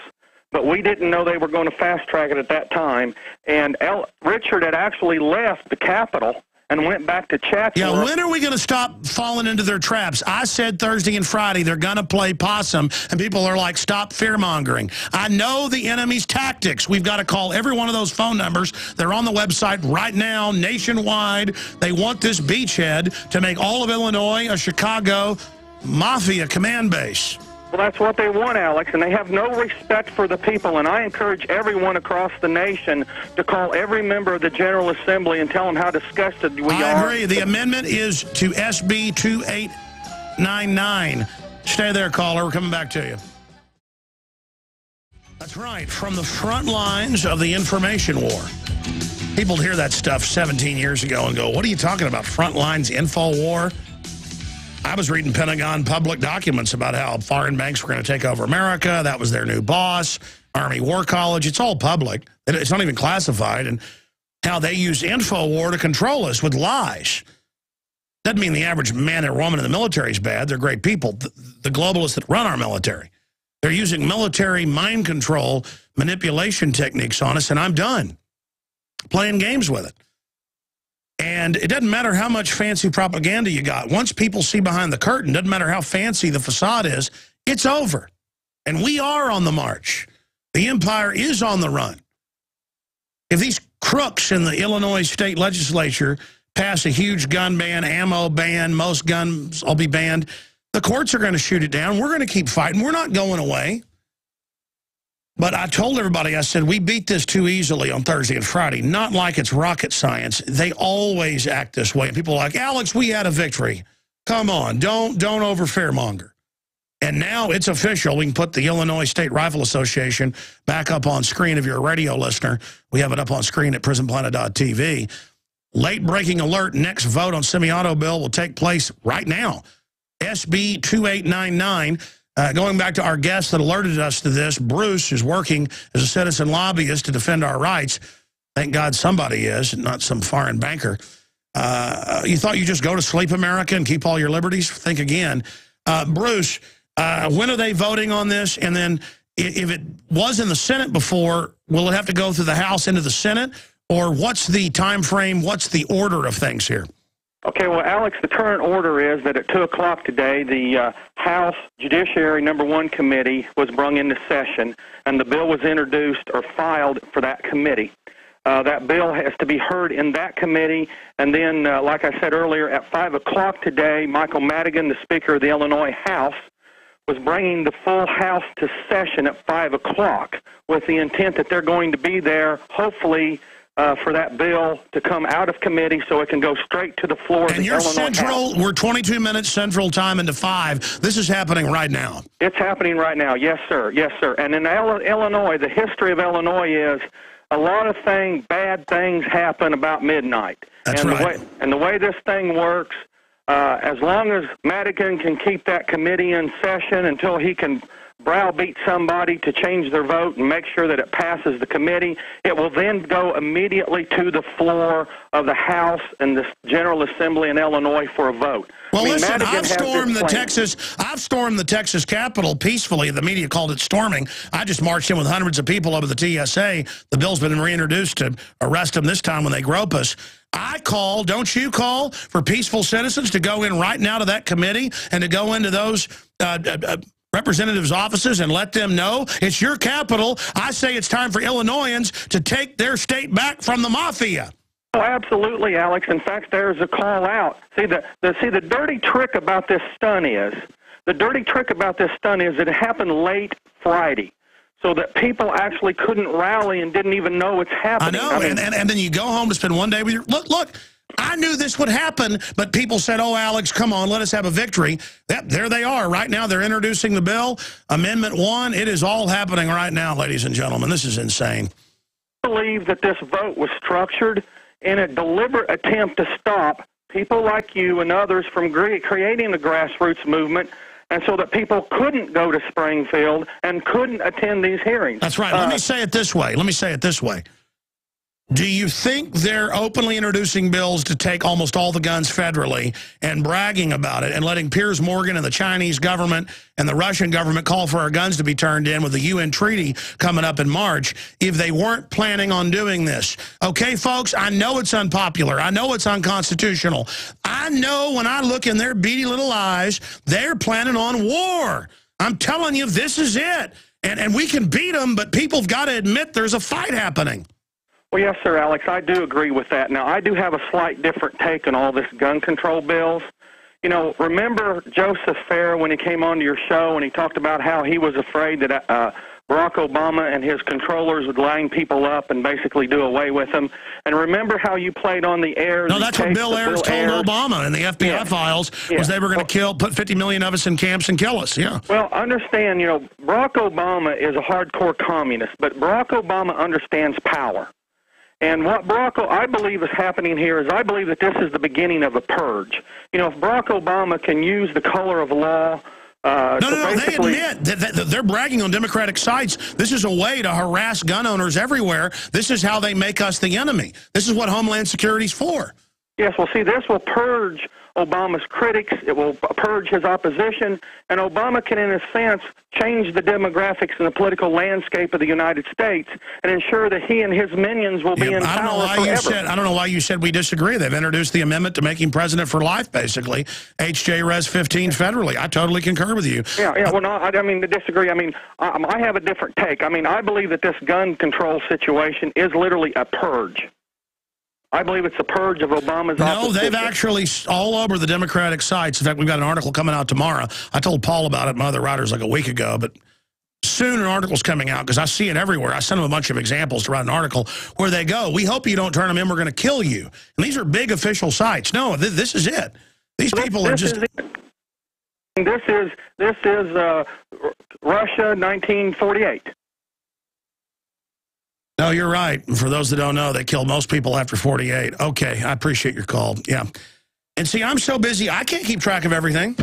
But we didn't know they were going to fast-track it at that time. And Richard had actually left the Capitol and went back to Chatsworth. Yeah, when are we going to stop falling into their traps? I said Thursday and Friday they're going to play possum, and people are like, stop fear-mongering. I know the enemy's tactics. We've got to call every one of those phone numbers. They're on the website right now, nationwide. They want this beachhead to make all of Illinois a Chicago mafia command base. Well, that's what they want, Alex, and they have no respect for the people. And I encourage everyone across the nation to call every member of the General Assembly and tell them how disgusted we are. I agree. The amendment is to SB 2899. Stay there, caller. We're coming back to you. That's right. From the front lines of the information war. People hear that stuff 17 years ago and go, what are you talking about, front lines info war? I was reading Pentagon public documents about how foreign banks were going to take over America. That was their new boss, Army War College. It's all public. It's not even classified. And how they use info war to control us with lies. Doesn't mean the average man or woman in the military is bad. They're great people. The globalists that run our military. They're using military mind control manipulation techniques on us, and I'm done playing games with it. And it doesn't matter how much fancy propaganda you got. Once people see behind the curtain, doesn't matter how fancy the facade is, it's over. And we are on the march. The empire is on the run. If these crooks in the Illinois state legislature pass a huge gun ban, ammo ban, most guns will be banned, the courts are going to shoot it down. We're going to keep fighting. We're not going away. But I told everybody, I said, we beat this too easily on Thursday and Friday. Not like it's rocket science. They always act this way. And people are like, Alex, we had a victory. Come on, don't over fearmonger. And now it's official. We can put the Illinois State Rifle Association back up on screen if you're a radio listener. We have it up on screen at prisonplanet.tv. Late breaking alert, next vote on semi-auto bill will take place right now. SB 2899. Going back to our guest that alerted us to this, Bruce is working as a citizen lobbyist to defend our rights. Thank God somebody is, not some foreign banker. You thought you just go to sleep, America, and keep all your liberties? Think again. Bruce, when are they voting on this? And then if it was in the Senate before, will it have to go through the House into the Senate? Or what's the time frame? What's the order of things here? Okay, well, Alex, the current order is that at 2 o'clock today, the House Judiciary No. 1 Committee was brung into session, and the bill was introduced or filed for that committee. That bill has to be heard in that committee. And then, like I said earlier, at 5 o'clock today, Michael Madigan, the Speaker of the Illinois House, was bringing the full House to session at 5 o'clock with the intent that they're going to be there, hopefully, for that bill to come out of committee so it can go straight to the floor of the Illinois House. And you're Central, we're 22 minutes Central Time into 5. This is happening right now. It's happening right now, yes, sir, yes, sir. And in Illinois, the history of Illinois is a lot of bad things happen about midnight. That's right. The way this thing works, as long as Madigan can keep that committee in session until he can browbeat somebody to change their vote and make sure that it passes the committee, it will then go immediately to the floor of the House and the General Assembly in Illinois for a vote. Well, listen, I've stormed the Texas Capitol peacefully. The media called it storming. I just marched in with hundreds of people over the TSA. The bill's been reintroduced to arrest them this time when they grope us. I call, don't you call, for peaceful citizens to go in right now to that committee and to go into those representatives' offices and let them know it's your capital. I say it's time for Illinoisans to take their state back from the mafia. Oh, absolutely, Alex. In fact, there's a call out. See, the dirty trick about this stunt is, that it happened late Friday, so that people actually couldn't rally and didn't even know what's happening. I know, and then you go home to spend one day with your... Look, I knew this would happen, but people said, oh, Alex, come on, let us have a victory. There they are. Right now, they're introducing the bill. Amendment 1, it is all happening right now, ladies and gentlemen. This is insane. I believe that this vote was structured in a deliberate attempt to stop people like you and others from creating the grassroots movement, and so that people couldn't go to Springfield and couldn't attend these hearings. That's right. Let me say it this way. Do you think they're openly introducing bills to take almost all the guns federally and bragging about it and letting Piers Morgan and the Chinese government and the Russian government call for our guns to be turned in with the UN treaty coming up in March if they weren't planning on doing this? Okay, folks, I know it's unpopular. I know it's unconstitutional. I know when I look in their beady little eyes, they're planning on war. I'm telling you, this is it. And we can beat them, but people have got to admit there's a fight happening. Well, yes, sir, Alex, I do agree with that. Now, I do have a slight different take on all this gun control bills. You know, remember Joseph Fair when he came onto your show and he talked about how he was afraid that Barack Obama and his controllers would line people up and basically do away with them? And remember how you played on the air? No, that's what Bill Ayers told Obama in the FBI files, was they were going to put 50 million of us in camps and kill us, yeah. Well, understand, you know, Barack Obama is a hardcore communist, but Barack Obama understands power. And what I believe is happening here is I believe that this is the beginning of a purge. You know, if Barack Obama can use the color of law they admit that they're bragging on Democratic sites. This is a way to harass gun owners everywhere. This is how they make us the enemy. This is what Homeland Security's for. Yes, well, see, this will purge Obama's critics. It will purge his opposition. And Obama can, in a sense, change the demographics and the political landscape of the United States and ensure that he and his minions will be in power forever. I don't know why you said we disagree. They've introduced the amendment to make him president for life, basically. H.J. Res 15 federally. I totally concur with you. Yeah, well, no, I mean, to disagree. I mean, I have a different take. I mean, I believe that this gun control situation is literally a purge. I believe it's a purge of Obama's opposition. No, they've actually, all over the Democratic sites. In fact, we've got an article coming out tomorrow. I told Paul about it, my other writers, like a week ago, but soon an article's coming out because I see it everywhere. I sent them a bunch of examples to write an article where they go, we hope you don't turn them in, we're going to kill you. And these are big official sites. No, this is it. These people are just... This is Russia 1948. No, you're right. For those that don't know, they killed most people after 48. Okay, I appreciate your call. Yeah. And see, I'm so busy, I can't keep track of everything.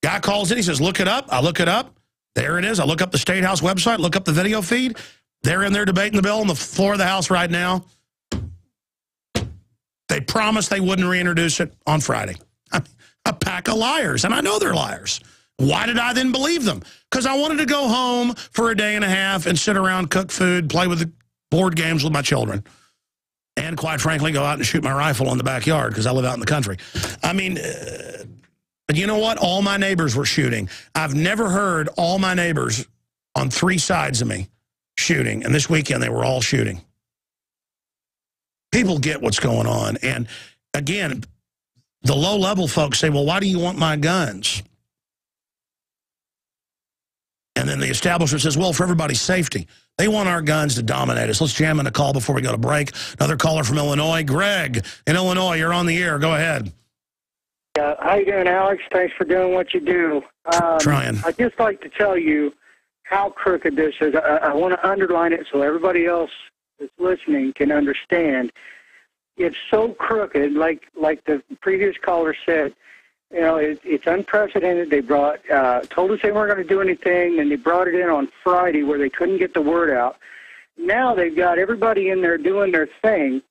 Guy calls in, he says, look it up. I look it up. There it is. I look up the State House website, look up the video feed. They're in there debating the bill on the floor of the House right now. They promised they wouldn't reintroduce it on Friday. A pack of liars, and I know they're liars. Why did I then believe them? Because I wanted to go home for a day and a half and sit around, cook food, play with the board games with my children, and quite frankly, go out and shoot my rifle in the backyard because I live out in the country. I mean, but you know what? All my neighbors were shooting. I've never heard all my neighbors on 3 sides of me shooting, and this weekend they were all shooting. People get what's going on. And again, the low-level folks say, well, why do you want my guns? And then the establishment says, well, for everybody's safety. They want our guns to dominate us. Let's jam in a call before we go to break. Another caller from Illinois. Greg in Illinois, you're on the air. Go ahead. How you doing, Alex? Thanks for doing what you do. Trying. I'd just like to tell you how crooked this is. I want to underline it so everybody else that's listening can understand. It's so crooked, like the previous caller said. You know, it's unprecedented. They told us they weren't going to do anything, and they brought it in on Friday where they couldn't get the word out. Now they've got everybody in there doing their thing,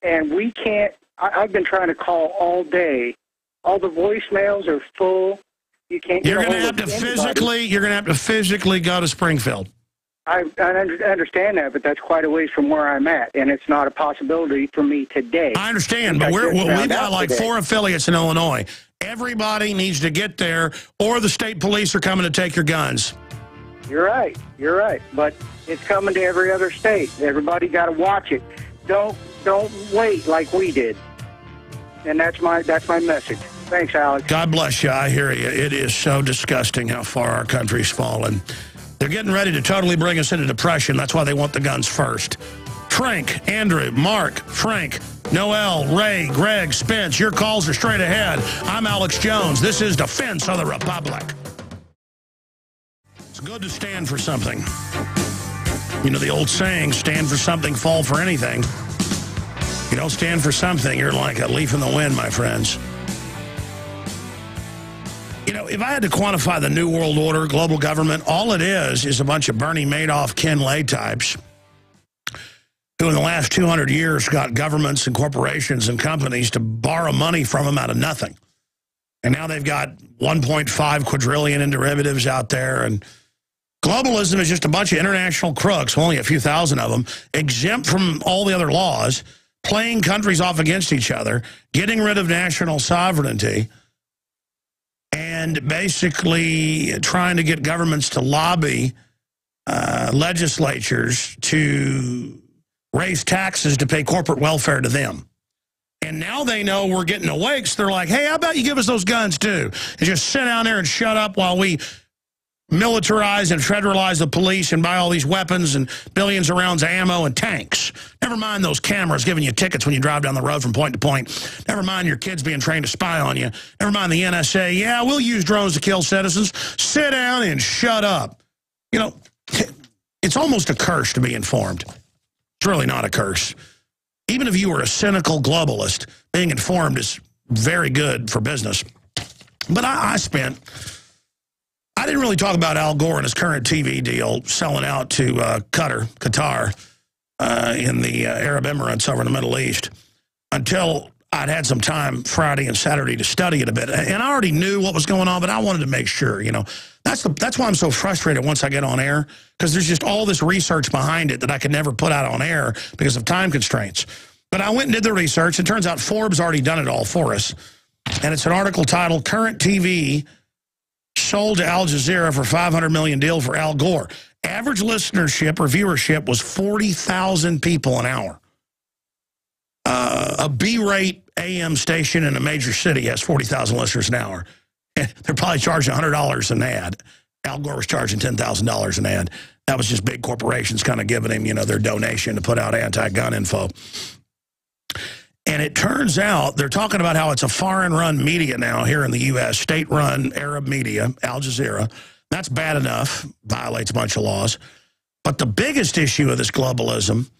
and we can't. I've been trying to call all day. All the voicemails are full. You can't. You're going to have to physically. You're going to have to physically go to Springfield. I understand that, but that's quite a ways from where I'm at, and it's not a possibility for me today. I understand, but we've got like 4 affiliates in Illinois. Everybody needs to get there, or the state police are coming to take your guns. You're right. You're right. But it's coming to every other state. Everybody got to watch it. Don't wait like we did. And that's my message. Thanks, Alex. God bless you. I hear you. It is so disgusting how far our country's fallen. They're getting ready to totally bring us into depression. That's why they want the guns first. Frank, Andrew, Mark, Frank, Noel, Ray, Greg, Spence, your calls are straight ahead. I'm Alex Jones. This is Defense of the Republic. It's good to stand for something. You know the old saying, stand for something, fall for anything. You don't stand for something, you're like a leaf in the wind, my friends. You know, if I had to quantify the New World Order, global government, all it is a bunch of Bernie Madoff, Ken Lay types who in the last 200 years got governments and corporations and companies to borrow money from them out of nothing. And now they've got 1.5 quadrillion in derivatives out there. And globalism is just a bunch of international crooks, only a few thousand of them, exempt from all the other laws, playing countries off against each other, getting rid of national sovereignty, and basically trying to get governments to lobby legislatures to raise taxes to pay corporate welfare to them. And now they know we're getting awake, so they're like, hey, how about you give us those guns too? And just sit down there and shut up while we militarize and federalize the police and buy all these weapons and billions of rounds of ammo and tanks. Never mind those cameras giving you tickets when you drive down the road from point to point. Never mind your kids being trained to spy on you. Never mind the NSA. Yeah, we'll use drones to kill citizens. Sit down and shut up. You know, it's almost a curse to be informed. It's really not a curse. Even if you were a cynical globalist, being informed is very good for business. But I didn't really talk about Al Gore and his current TV deal selling out to Qatar in the Arab Emirates over in the Middle East until I'd had some time Friday and Saturday to study it a bit. And I already knew what was going on, but I wanted to make sure, you know. That's why I'm so frustrated once I get on air, because there's just all this research behind it that I could never put out on air because of time constraints. But I went and did the research. It turns out Forbes already done it all for us. And it's an article titled, Current TV Sold to Al Jazeera for $500 million deal for Al Gore. Average listenership or viewership was 40,000 people an hour. A B-rate AM station in a major city has 40,000 listeners an hour. They're probably charging $100 an ad. Al Gore was charging $10,000 an ad. That was just big corporations kind of giving him, you know, their donation to put out anti-gun info. And it turns out they're talking about how it's a foreign-run media now here in the U.S., state-run Arab media, Al Jazeera. That's bad enough, violates a bunch of laws. But the biggest issue of this globalism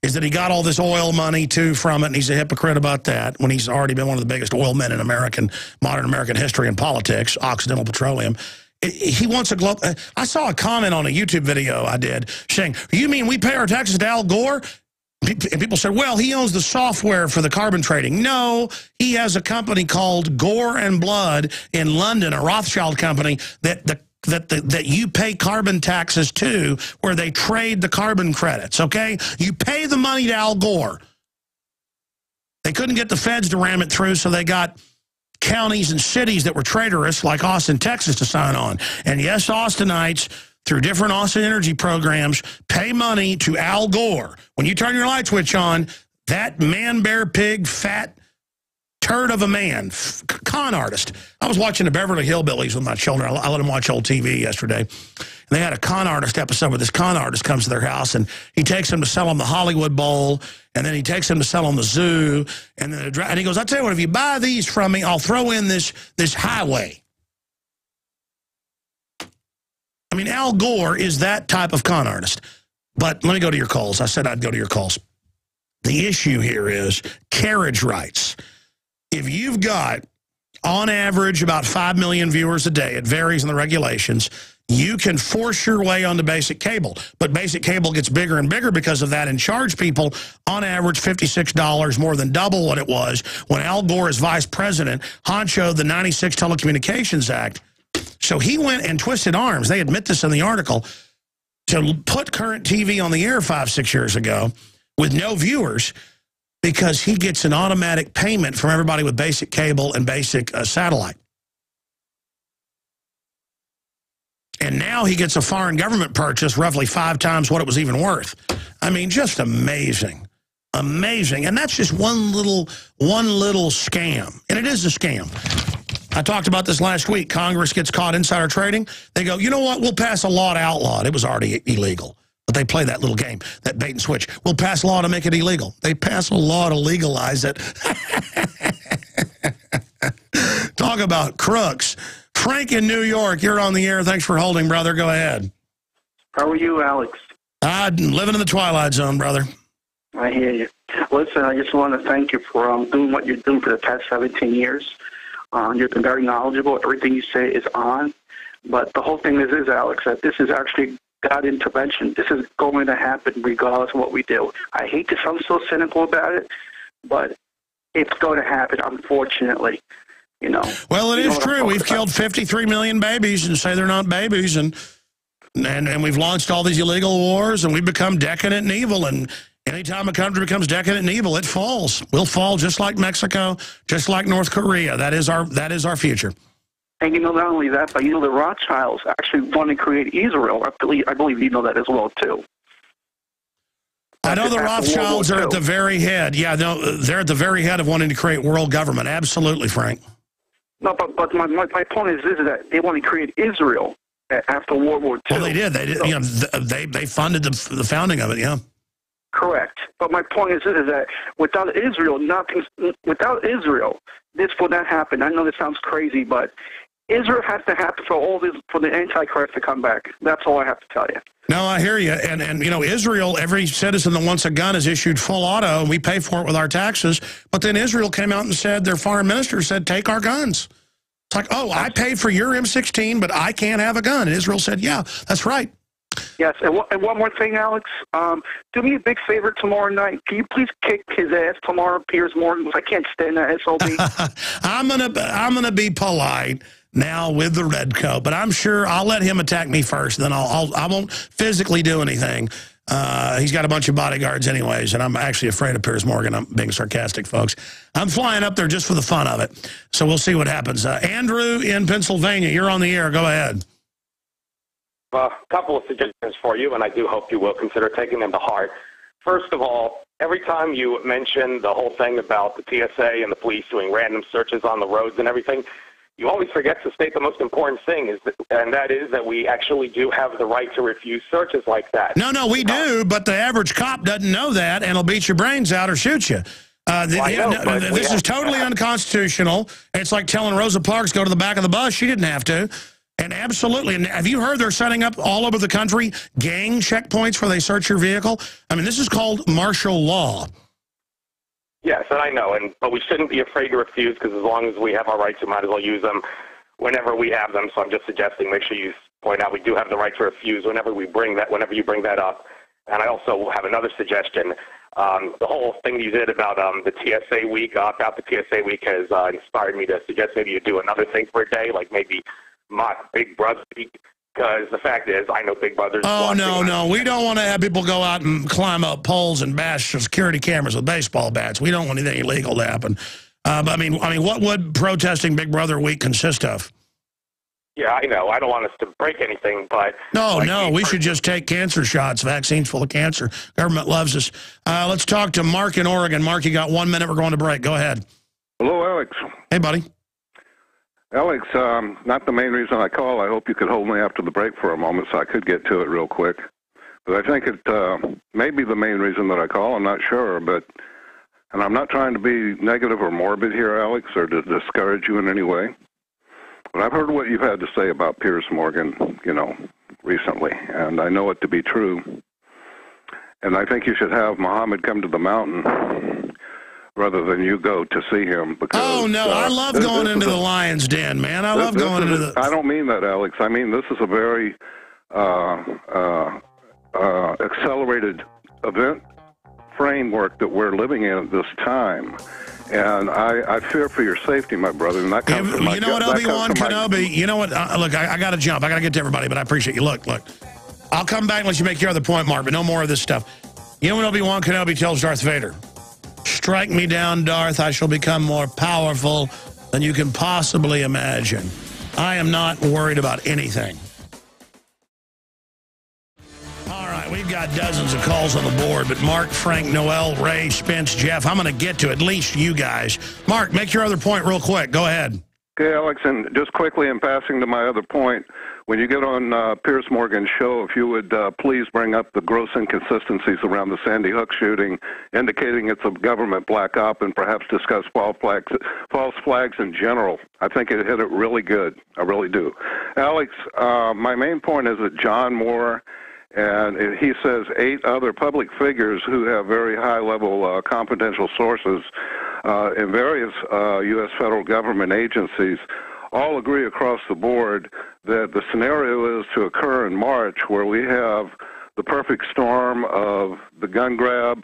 is that he got all this oil money, too, from it, and he's a hypocrite about that when he's already been one of the biggest oil men in modern American history and politics, Occidental Petroleum. He wants a global... I saw a comment on a YouTube video I did saying, you mean we pay our taxes to Al Gore? And people said, well, he owns the software for the carbon trading. No, he has a company called Gore and Blood in London, a Rothschild company that you pay carbon taxes to, where they trade the carbon credits, okay? You pay the money to Al Gore. They couldn't get the feds to ram it through, so they got counties and cities that were traitorous, like Austin, Texas, to sign on. And yes, Austinites, through different Austin energy programs, pay money to Al Gore. When you turn your light switch on, That man, bear, pig, fat turd of a man, con artist. I was watching the Beverly Hillbillies with my children. I let them watch old TV yesterday. And they had a con artist episode where this con artist comes to their house, and he takes them to sell them the Hollywood Bowl, and then he takes them to sell them the zoo, and then and he goes, I tell you what, if you buy these from me, I'll throw in this highway. I mean, Al Gore is that type of con artist. But let me go to your calls. I said I'd go to your calls. The issue here is carriage rights. If you've got, on average, about 5 million viewers a day, it varies in the regulations, you can force your way onto basic cable. But basic cable gets bigger and bigger because of that and charge people, on average, $56, more than double what it was when Al Gore, as vice president, honchoed the 96 Telecommunications Act. So he went and twisted arms. They admit this in the article, to put current TV on the air 5-6 years ago with no viewers, because he gets an automatic payment from everybody with basic cable and basic satellite. And now he gets a foreign government purchase roughly 5 times what it was even worth. I mean, just amazing. Amazing. And that's just one little scam. And it is a scam. I talked about this last week. Congress gets caught insider trading. They go, you know what? We'll pass a law to outlaw it. It was already illegal. But they play that little game, that bait and switch. We'll pass a law to make it illegal. They pass a law to legalize it. Talk about crooks. Frank in New York, you're on the air. Thanks for holding, brother. Go ahead. How are you, Alex? I'm living in the twilight zone, brother. I hear you. Listen, I just want to thank you for doing what you're doing for the past 17 years. You've been very knowledgeable. Everything you say is on. But the whole thing is, Alex, that this is actually God intervention. This is going to happen regardless of what we do. I hate to sound so cynical about it, but it's going to happen, unfortunately. You know. Well, it is true. We've killed 53 million babies and say they're not babies, and we've launched all these illegal wars, and we've become decadent and evil. And anytime a country becomes decadent and evil, it falls. We'll fall just like Mexico, just like North Korea. That is our future. And you know, not only that, but you know, the Rothschilds actually want to create Israel. I believe you know that as well, too. I know the Rothschilds are at the very head. Yeah, no, they're at the very head of wanting to create world government. Absolutely, Frank. No, but my point is that they want to create Israel after World War II. Well, they did. They did. So, you know, they funded the founding of it. Yeah. Correct. But my point is that without Israel, this will not happen. I know this sounds crazy, but Israel has to happen for the Antichrist to come back. That's all I have to tell you. No, I hear you. And you know, Israel, every citizen that wants a gun is issued full auto, and we pay for it with our taxes. But then Israel came out and said, their foreign minister said, take our guns. It's like, oh, I paid for your M16, but I can't have a gun. And Israel said, yeah, that's right. Yes, and one more thing, Alex. Do me a big favor tomorrow night. Can you please kick his ass tomorrow, Piers Morgan? Because I can't stand that SOB. I'm gonna be polite now with the red coat, but I'm sure I'll let him attack me first. Then I won't physically do anything. He's got a bunch of bodyguards anyways, and I'm actually afraid of Piers Morgan. I'm being sarcastic, folks. I'm flying up there just for the fun of it. So we'll see what happens. Andrew in Pennsylvania, you're on the air. Go ahead. A couple of suggestions for you, and I do hope you will consider taking them to heart. First of all, every time you mention the whole thing about the TSA and the police doing random searches on the roads and everything, you always forget to state the most important thing, and that is that we actually do have the right to refuse searches like that. No, we do, but the average cop doesn't know that, and will beat your brains out or shoot you. This is totally unconstitutional. It's like telling Rosa Parks go to the back of the bus. She didn't have to. And absolutely. And have you heard they're setting up all over the country gang checkpoints where they search your vehicle? I mean, this is called martial law. Yes, and I know. But we shouldn't be afraid to refuse, because as long as we have our rights, we might as well use them whenever we have them. So I'm just suggesting make sure you point out we do have the right to refuse whenever you bring that up. And I also have another suggestion. The whole thing you did about the TSA week, has inspired me to suggest maybe you do another thing for a day, like maybe mock Big Brother, because the fact is, I know Big Brother's watching. No, we don't want to have people go out and climb up poles and bash security cameras with baseball bats. We don't want anything illegal to happen. But I mean, what would protesting Big Brother week consist of? Yeah, I know. I don't want us to break anything, but... No, we should just take cancer shots. Vaccines full of cancer. Government loves us. Let's talk to Mark in Oregon. Mark, you got 1 minute. We're going to break. Go ahead. Hello, Alex. Hey, buddy. Alex, not the main reason I call. I hope you could hold me after the break for a moment so I could get to it real quick. But I think it may be the main reason that I call. I'm not sure, and I'm not trying to be negative or morbid here, Alex, or to discourage you in any way. But I've heard what you've had to say about Piers Morgan, recently, and I know it to be true. And I think you should have Muhammad come to the mountain rather than you go to see him. Because, I love going into the lion's den, man. I love going into the... I don't mean that, Alex. I mean this is a very accelerated event framework that we're living in at this time. And I fear for your safety, my brother. And that comes from my... You know what, Obi-Wan Kenobi? You know what? Look, I got to jump. I got to get to everybody, but I appreciate you. Look. I'll come back unless you make your other point, Mark, but no more of this stuff. You know what Obi-Wan Kenobi tells Darth Vader? Strike me down, Darth. I shall become more powerful than you can possibly imagine. I am not worried about anything. We've got dozens of calls on the board, but Mark, Frank, Noel, Ray, Spence, Jeff, I'm going to get to at least you guys. Mark, make your other point real quick. Go ahead. Okay, Alex, and just quickly in passing to my other point, when you get on Piers Morgan's show, if you would please bring up the gross inconsistencies around the Sandy Hook shooting, indicating it's a government black op, and perhaps discuss false flags in general. I think it hit it really good. I really do. Alex, my main point is that John Moore... and he says 8 other public figures who have very high-level confidential sources in various U.S. federal government agencies all agree across the board that the scenario is to occur in March, where we have the perfect storm of the gun grab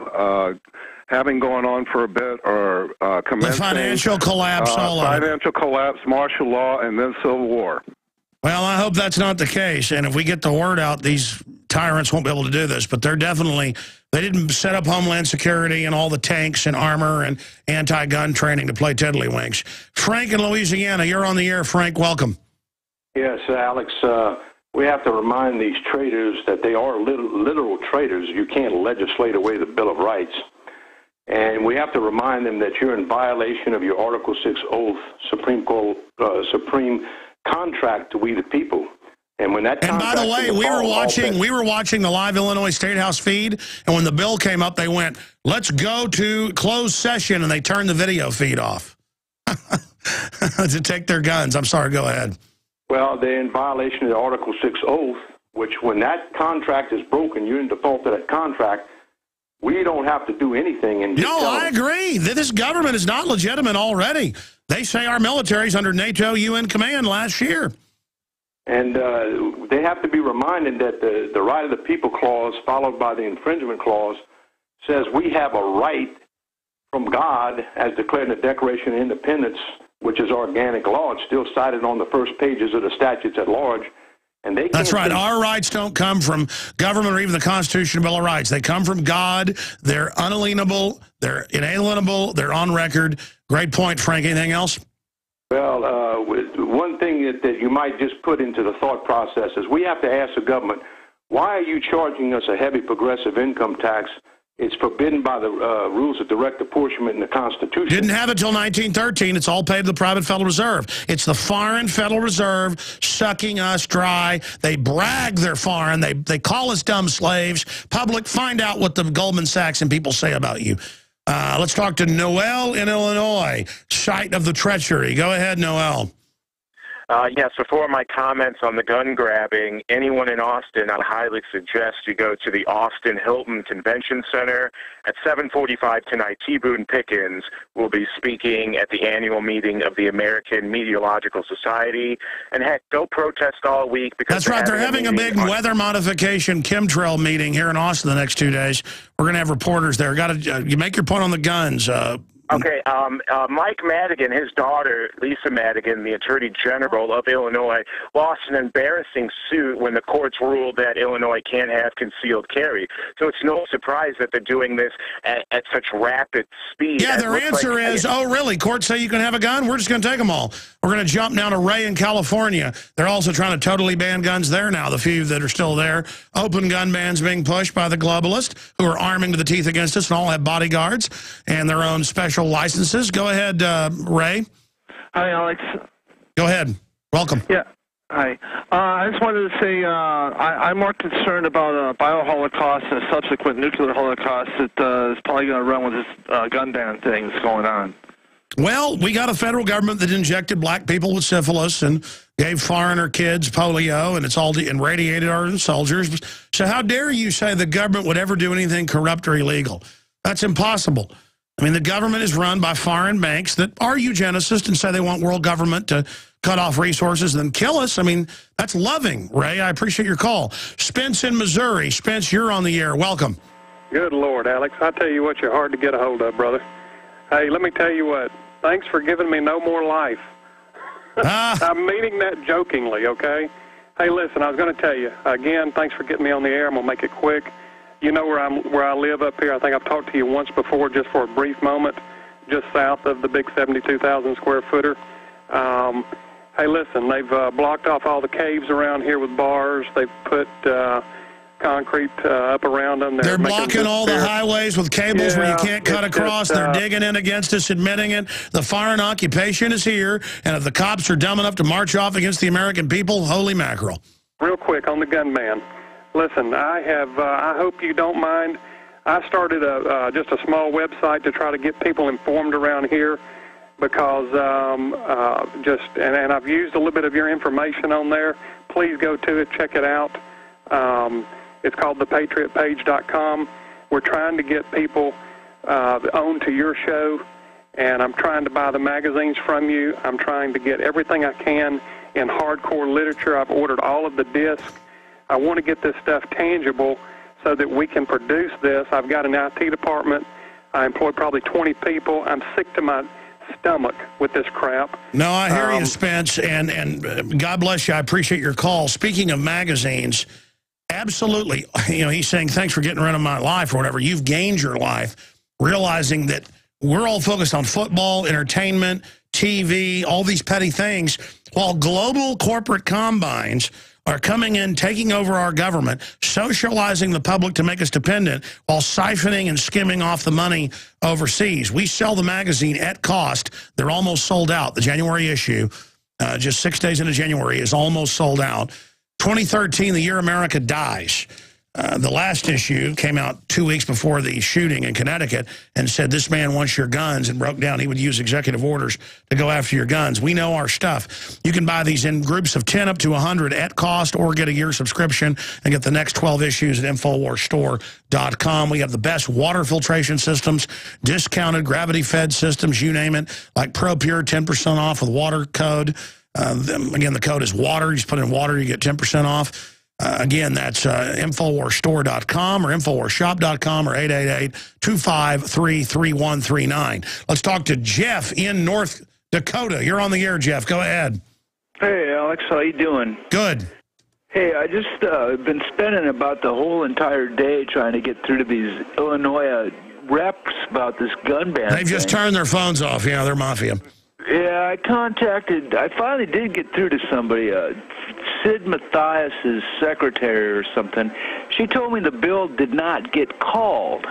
having gone on for a bit, or commencing. The financial collapse, all of it. Financial collapse, martial law, and then civil war. Well, I hope that's not the case. And if we get the word out, these tyrants won't be able to do this. But they didn't set up Homeland Security and all the tanks and armor and anti-gun training to play tiddlywinks. Frank in Louisiana, you're on the air. Frank, welcome. Yes, Alex, we have to remind these traitors that they are literal traitors. You can't legislate away the Bill of Rights. And we have to remind them that you're in violation of your Article 6 oath, Supreme contract to we the people. And when that... And by the way, we were watching the live Illinois State House feed, and when the bill came up, they went, let's go to closed session, and they turned the video feed off to take their guns. I'm sorry, go ahead. Well, they're in violation of the Article 6 oath, which when that contract is broken, you're in default of that contract. We don't have to do anything. And I agree. This government is not legitimate already. They say our military's under NATO UN command last year. And they have to be reminded that the right of the people clause, followed by the infringement clause, says we have a right from God, as declared in the Declaration of Independence, which is organic law. It's still cited on the first pages of the statutes at large. And they That's right. Our rights don't come from government or even the Constitution Bill of Rights. They come from God. They're unalienable. They're inalienable. They're on record. Great point, Frank. Anything else? Well, one thing that you might just put into the thought process is we have to ask the government, why are you charging us a heavy progressive income tax? It's forbidden by the rules of direct apportionment in the Constitution. Didn't have it till 1913. It's all paid to the private Federal Reserve. It's the foreign Federal Reserve sucking us dry. They brag they're foreign. They call us dumb slaves. Public, find out what the Goldman Sachs and people say about you. Let's talk to Noel in Illinois, site of the treachery. Go ahead, Noel. Yes, before my comments on the gun grabbing, anyone in Austin, I highly suggest you go to the Austin Hilton Convention Center at 7:45 tonight. T. Boone Pickens will be speaking at the annual meeting of the American Meteorological Society. And heck, go protest all week. Because that's right. They're having a big weather modification chemtrail meeting here in Austin the next 2 days. We're going to have reporters there. You make your point on the guns. Okay, Mike Madigan, his daughter, Lisa Madigan, the Attorney General of Illinois, lost an embarrassing suit when the courts ruled that Illinois can't have concealed carry. So it's no surprise that they're doing this at such rapid speed. Yeah, their answer is, oh, really? Courts say you can have a gun? We're just going to take them all. We're going to jump down to Ray in California. They're also trying to totally ban guns there now, the few that are still there. Open gun bans being pushed by the globalists who are arming to the teeth against us and all have bodyguards and their own special licenses. Go ahead, Ray. Hi, Alex. Go ahead. Welcome. Yeah. Hi. I just wanted to say I'm more concerned about a bio-holocaust and a subsequent nuclear holocaust that is probably going to run with this gun ban thing that's going on. Well, we got a federal government that injected black people with syphilis and gave foreigner kids polio, and it's all and radiated our soldiers. So how dare you say the government would ever do anything corrupt or illegal? That's impossible. I mean, the government is run by foreign banks that are eugenicists and say they want world government to cut off resources and then kill us. I mean, that's loving, Ray. I appreciate your call. Spence in Missouri. Spence, you're on the air. Welcome. Good Lord, Alex. I tell you what, you're hard to get a hold of, brother. Hey, let me tell you what. Thanks for giving me no more life. I'm meaning that jokingly, okay? Hey, listen, I was going to tell you, again, thanks for getting me on the air. I'm going to make it quick. You know where I live up here. I think I've talked to you once before just for a brief moment, just south of the big 72,000 square footer. Hey, listen, they've blocked off all the caves around here with bars. They've put concrete up around them. They're blocking all the highways with cables where you can't cut across. They're digging in against us, admitting it. The foreign occupation is here, and if the cops are dumb enough to march off against the American people, holy mackerel. Real quick on the gun ban. Listen, I hope you don't mind. I started just a small website to try to get people informed around here because and I've used a little bit of your information on there. Please go to it, check it out. It's called thepatriotpage.com. We're trying to get people onto your show, and I'm trying to buy the magazines from you. I'm trying to get everything I can in hardcore literature. I've ordered all of the discs. I want to get this stuff tangible so that we can produce this. I've got an IT department. I employ probably 20 people. I'm sick to my stomach with this crap. No, I hear you, Spence, and God bless you. I appreciate your call. Speaking of magazines, absolutely. You know, he's saying, thanks for getting rid of my life or whatever. You've gained your life, realizing that we're all focused on football, entertainment, TV, all these petty things, while global corporate combines are coming in, taking over our government, socializing the public to make us dependent while siphoning and skimming off the money overseas. We sell the magazine at cost. They're almost sold out. The January issue, just 6 days into January, is almost sold out. 2013, the year America dies. The last issue came out 2 weeks before the shooting in Connecticut and said, this man wants your guns, and broke down he would use executive orders to go after your guns. We know our stuff. You can buy these in groups of 10 up to 100 at cost, or get a year subscription and get the next 12 issues at InfoWarsStore.com. We have the best water filtration systems, discounted gravity-fed systems, you name it, like ProPure, 10% off with water code. Again, the code is water. You just put in water, you get 10% off. Again, that's InfoWarsStore.com or InfoWarsShop.com or 888-253-3139. Let's talk to Jeff in North Dakota. You're on the air, Jeff. Go ahead. Hey, Alex. How you doing? Good. Hey, I just been spending about the whole entire day trying to get through to these Illinois reps about this gun ban. They've just turned their phones off. Yeah, they're mafia. Yeah, I finally did get through to somebody, Sid Mathias's secretary or something. She told me the bill did not get called,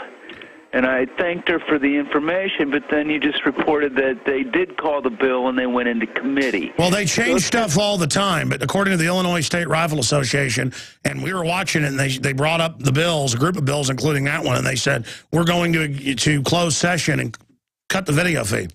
and I thanked her for the information, but then you just reported that they did call the bill and they went into committee. Well, they change stuff all the time, but according to the Illinois State Rifle Association, and we were watching it, and they brought up the bills, a group of bills, including that one, and they said, we're going to close session and cut the video feed.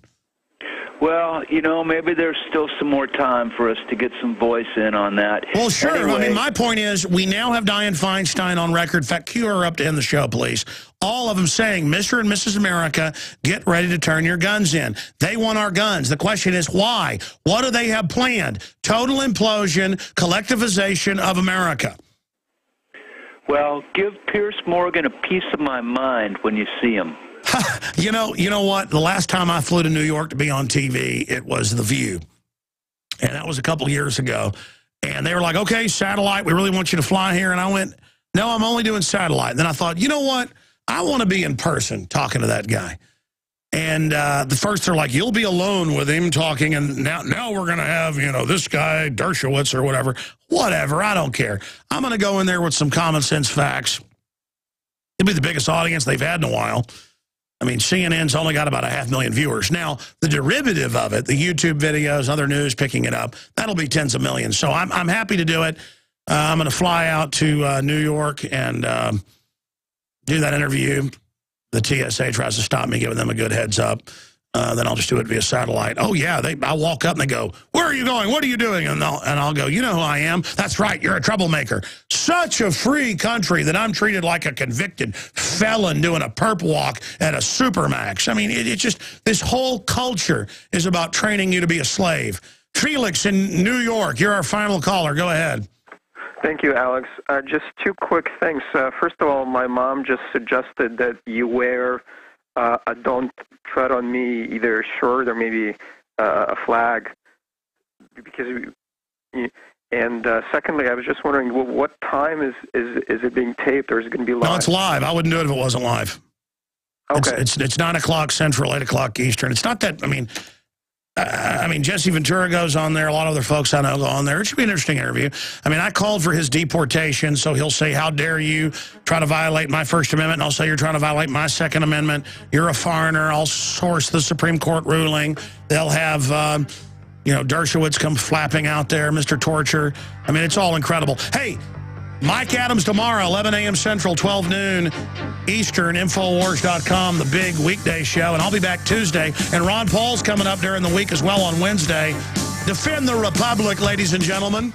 Well, you know, maybe there's still some more time for us to get some voice in on that. Well, sure. Anyway, I mean, my point is, we now have Dianne Feinstein on record. In fact, cue her up to end the show, please. All of them saying, Mr. and Mrs. America, get ready to turn your guns in. They want our guns. The question is, why? What do they have planned? Total implosion, collectivization of America. Well, give Pierce Morgan a piece of my mind when you see him. You know what? The last time I flew to New York to be on TV, it was The View. And that was a couple years ago. And they were like, okay, satellite, we really want you to fly here. And I went, no, I'm only doing satellite. And then I thought, you know what? I want to be in person talking to that guy. And the first they're like, you'll be alone with him talking. And now we're going to have, this guy, Dershowitz or whatever. Whatever, I don't care. I'm going to go in there with some common sense facts. It'll be the biggest audience they've had in a while. I mean, CNN's only got about 500,000 viewers. Now, the derivative of it, the YouTube videos, other news picking it up, that'll be tens of millions. So I'm happy to do it. I'm going to fly out to New York and do that interview. The TSA tries to stop me, giving them a good heads up. Then I'll just do it via satellite. Oh, yeah, I walk up and they go, where are you going? What are you doing? And I'll go, you know who I am? That's right, you're a troublemaker. Such a free country that I'm treated like a convicted felon doing a perp walk at a Supermax. I mean, it's just, this whole culture is about training you to be a slave. Felix in New York, you're our final caller. Go ahead. Thank you, Alex. Just two quick things. First of all, my mom just suggested that you wear a Don't Tread on Me either shirt or maybe a flag. And secondly, I was just wondering, what time is it being taped, or is it going to be live? No, it's live. I wouldn't do it if it wasn't live. Okay. It's 9 o'clock Central, 8 o'clock Eastern. It's not that, I mean, Jesse Ventura goes on there. A lot of other folks I know go on there. It should be an interesting interview. I mean, I called for his deportation, so he'll say, how dare you try to violate my First Amendment, and I'll say you're trying to violate my Second Amendment. You're a foreigner. I'll source the Supreme Court ruling. They'll have, Dershowitz come flapping out there, Mr. Torture. I mean, it's all incredible. Hey, Mike Adams tomorrow, 11 a.m. Central, 12 noon Eastern, Infowars.com, the big weekday show. And I'll be back Tuesday. And Ron Paul's coming up during the week as well on Wednesday. Defend the Republic, ladies and gentlemen.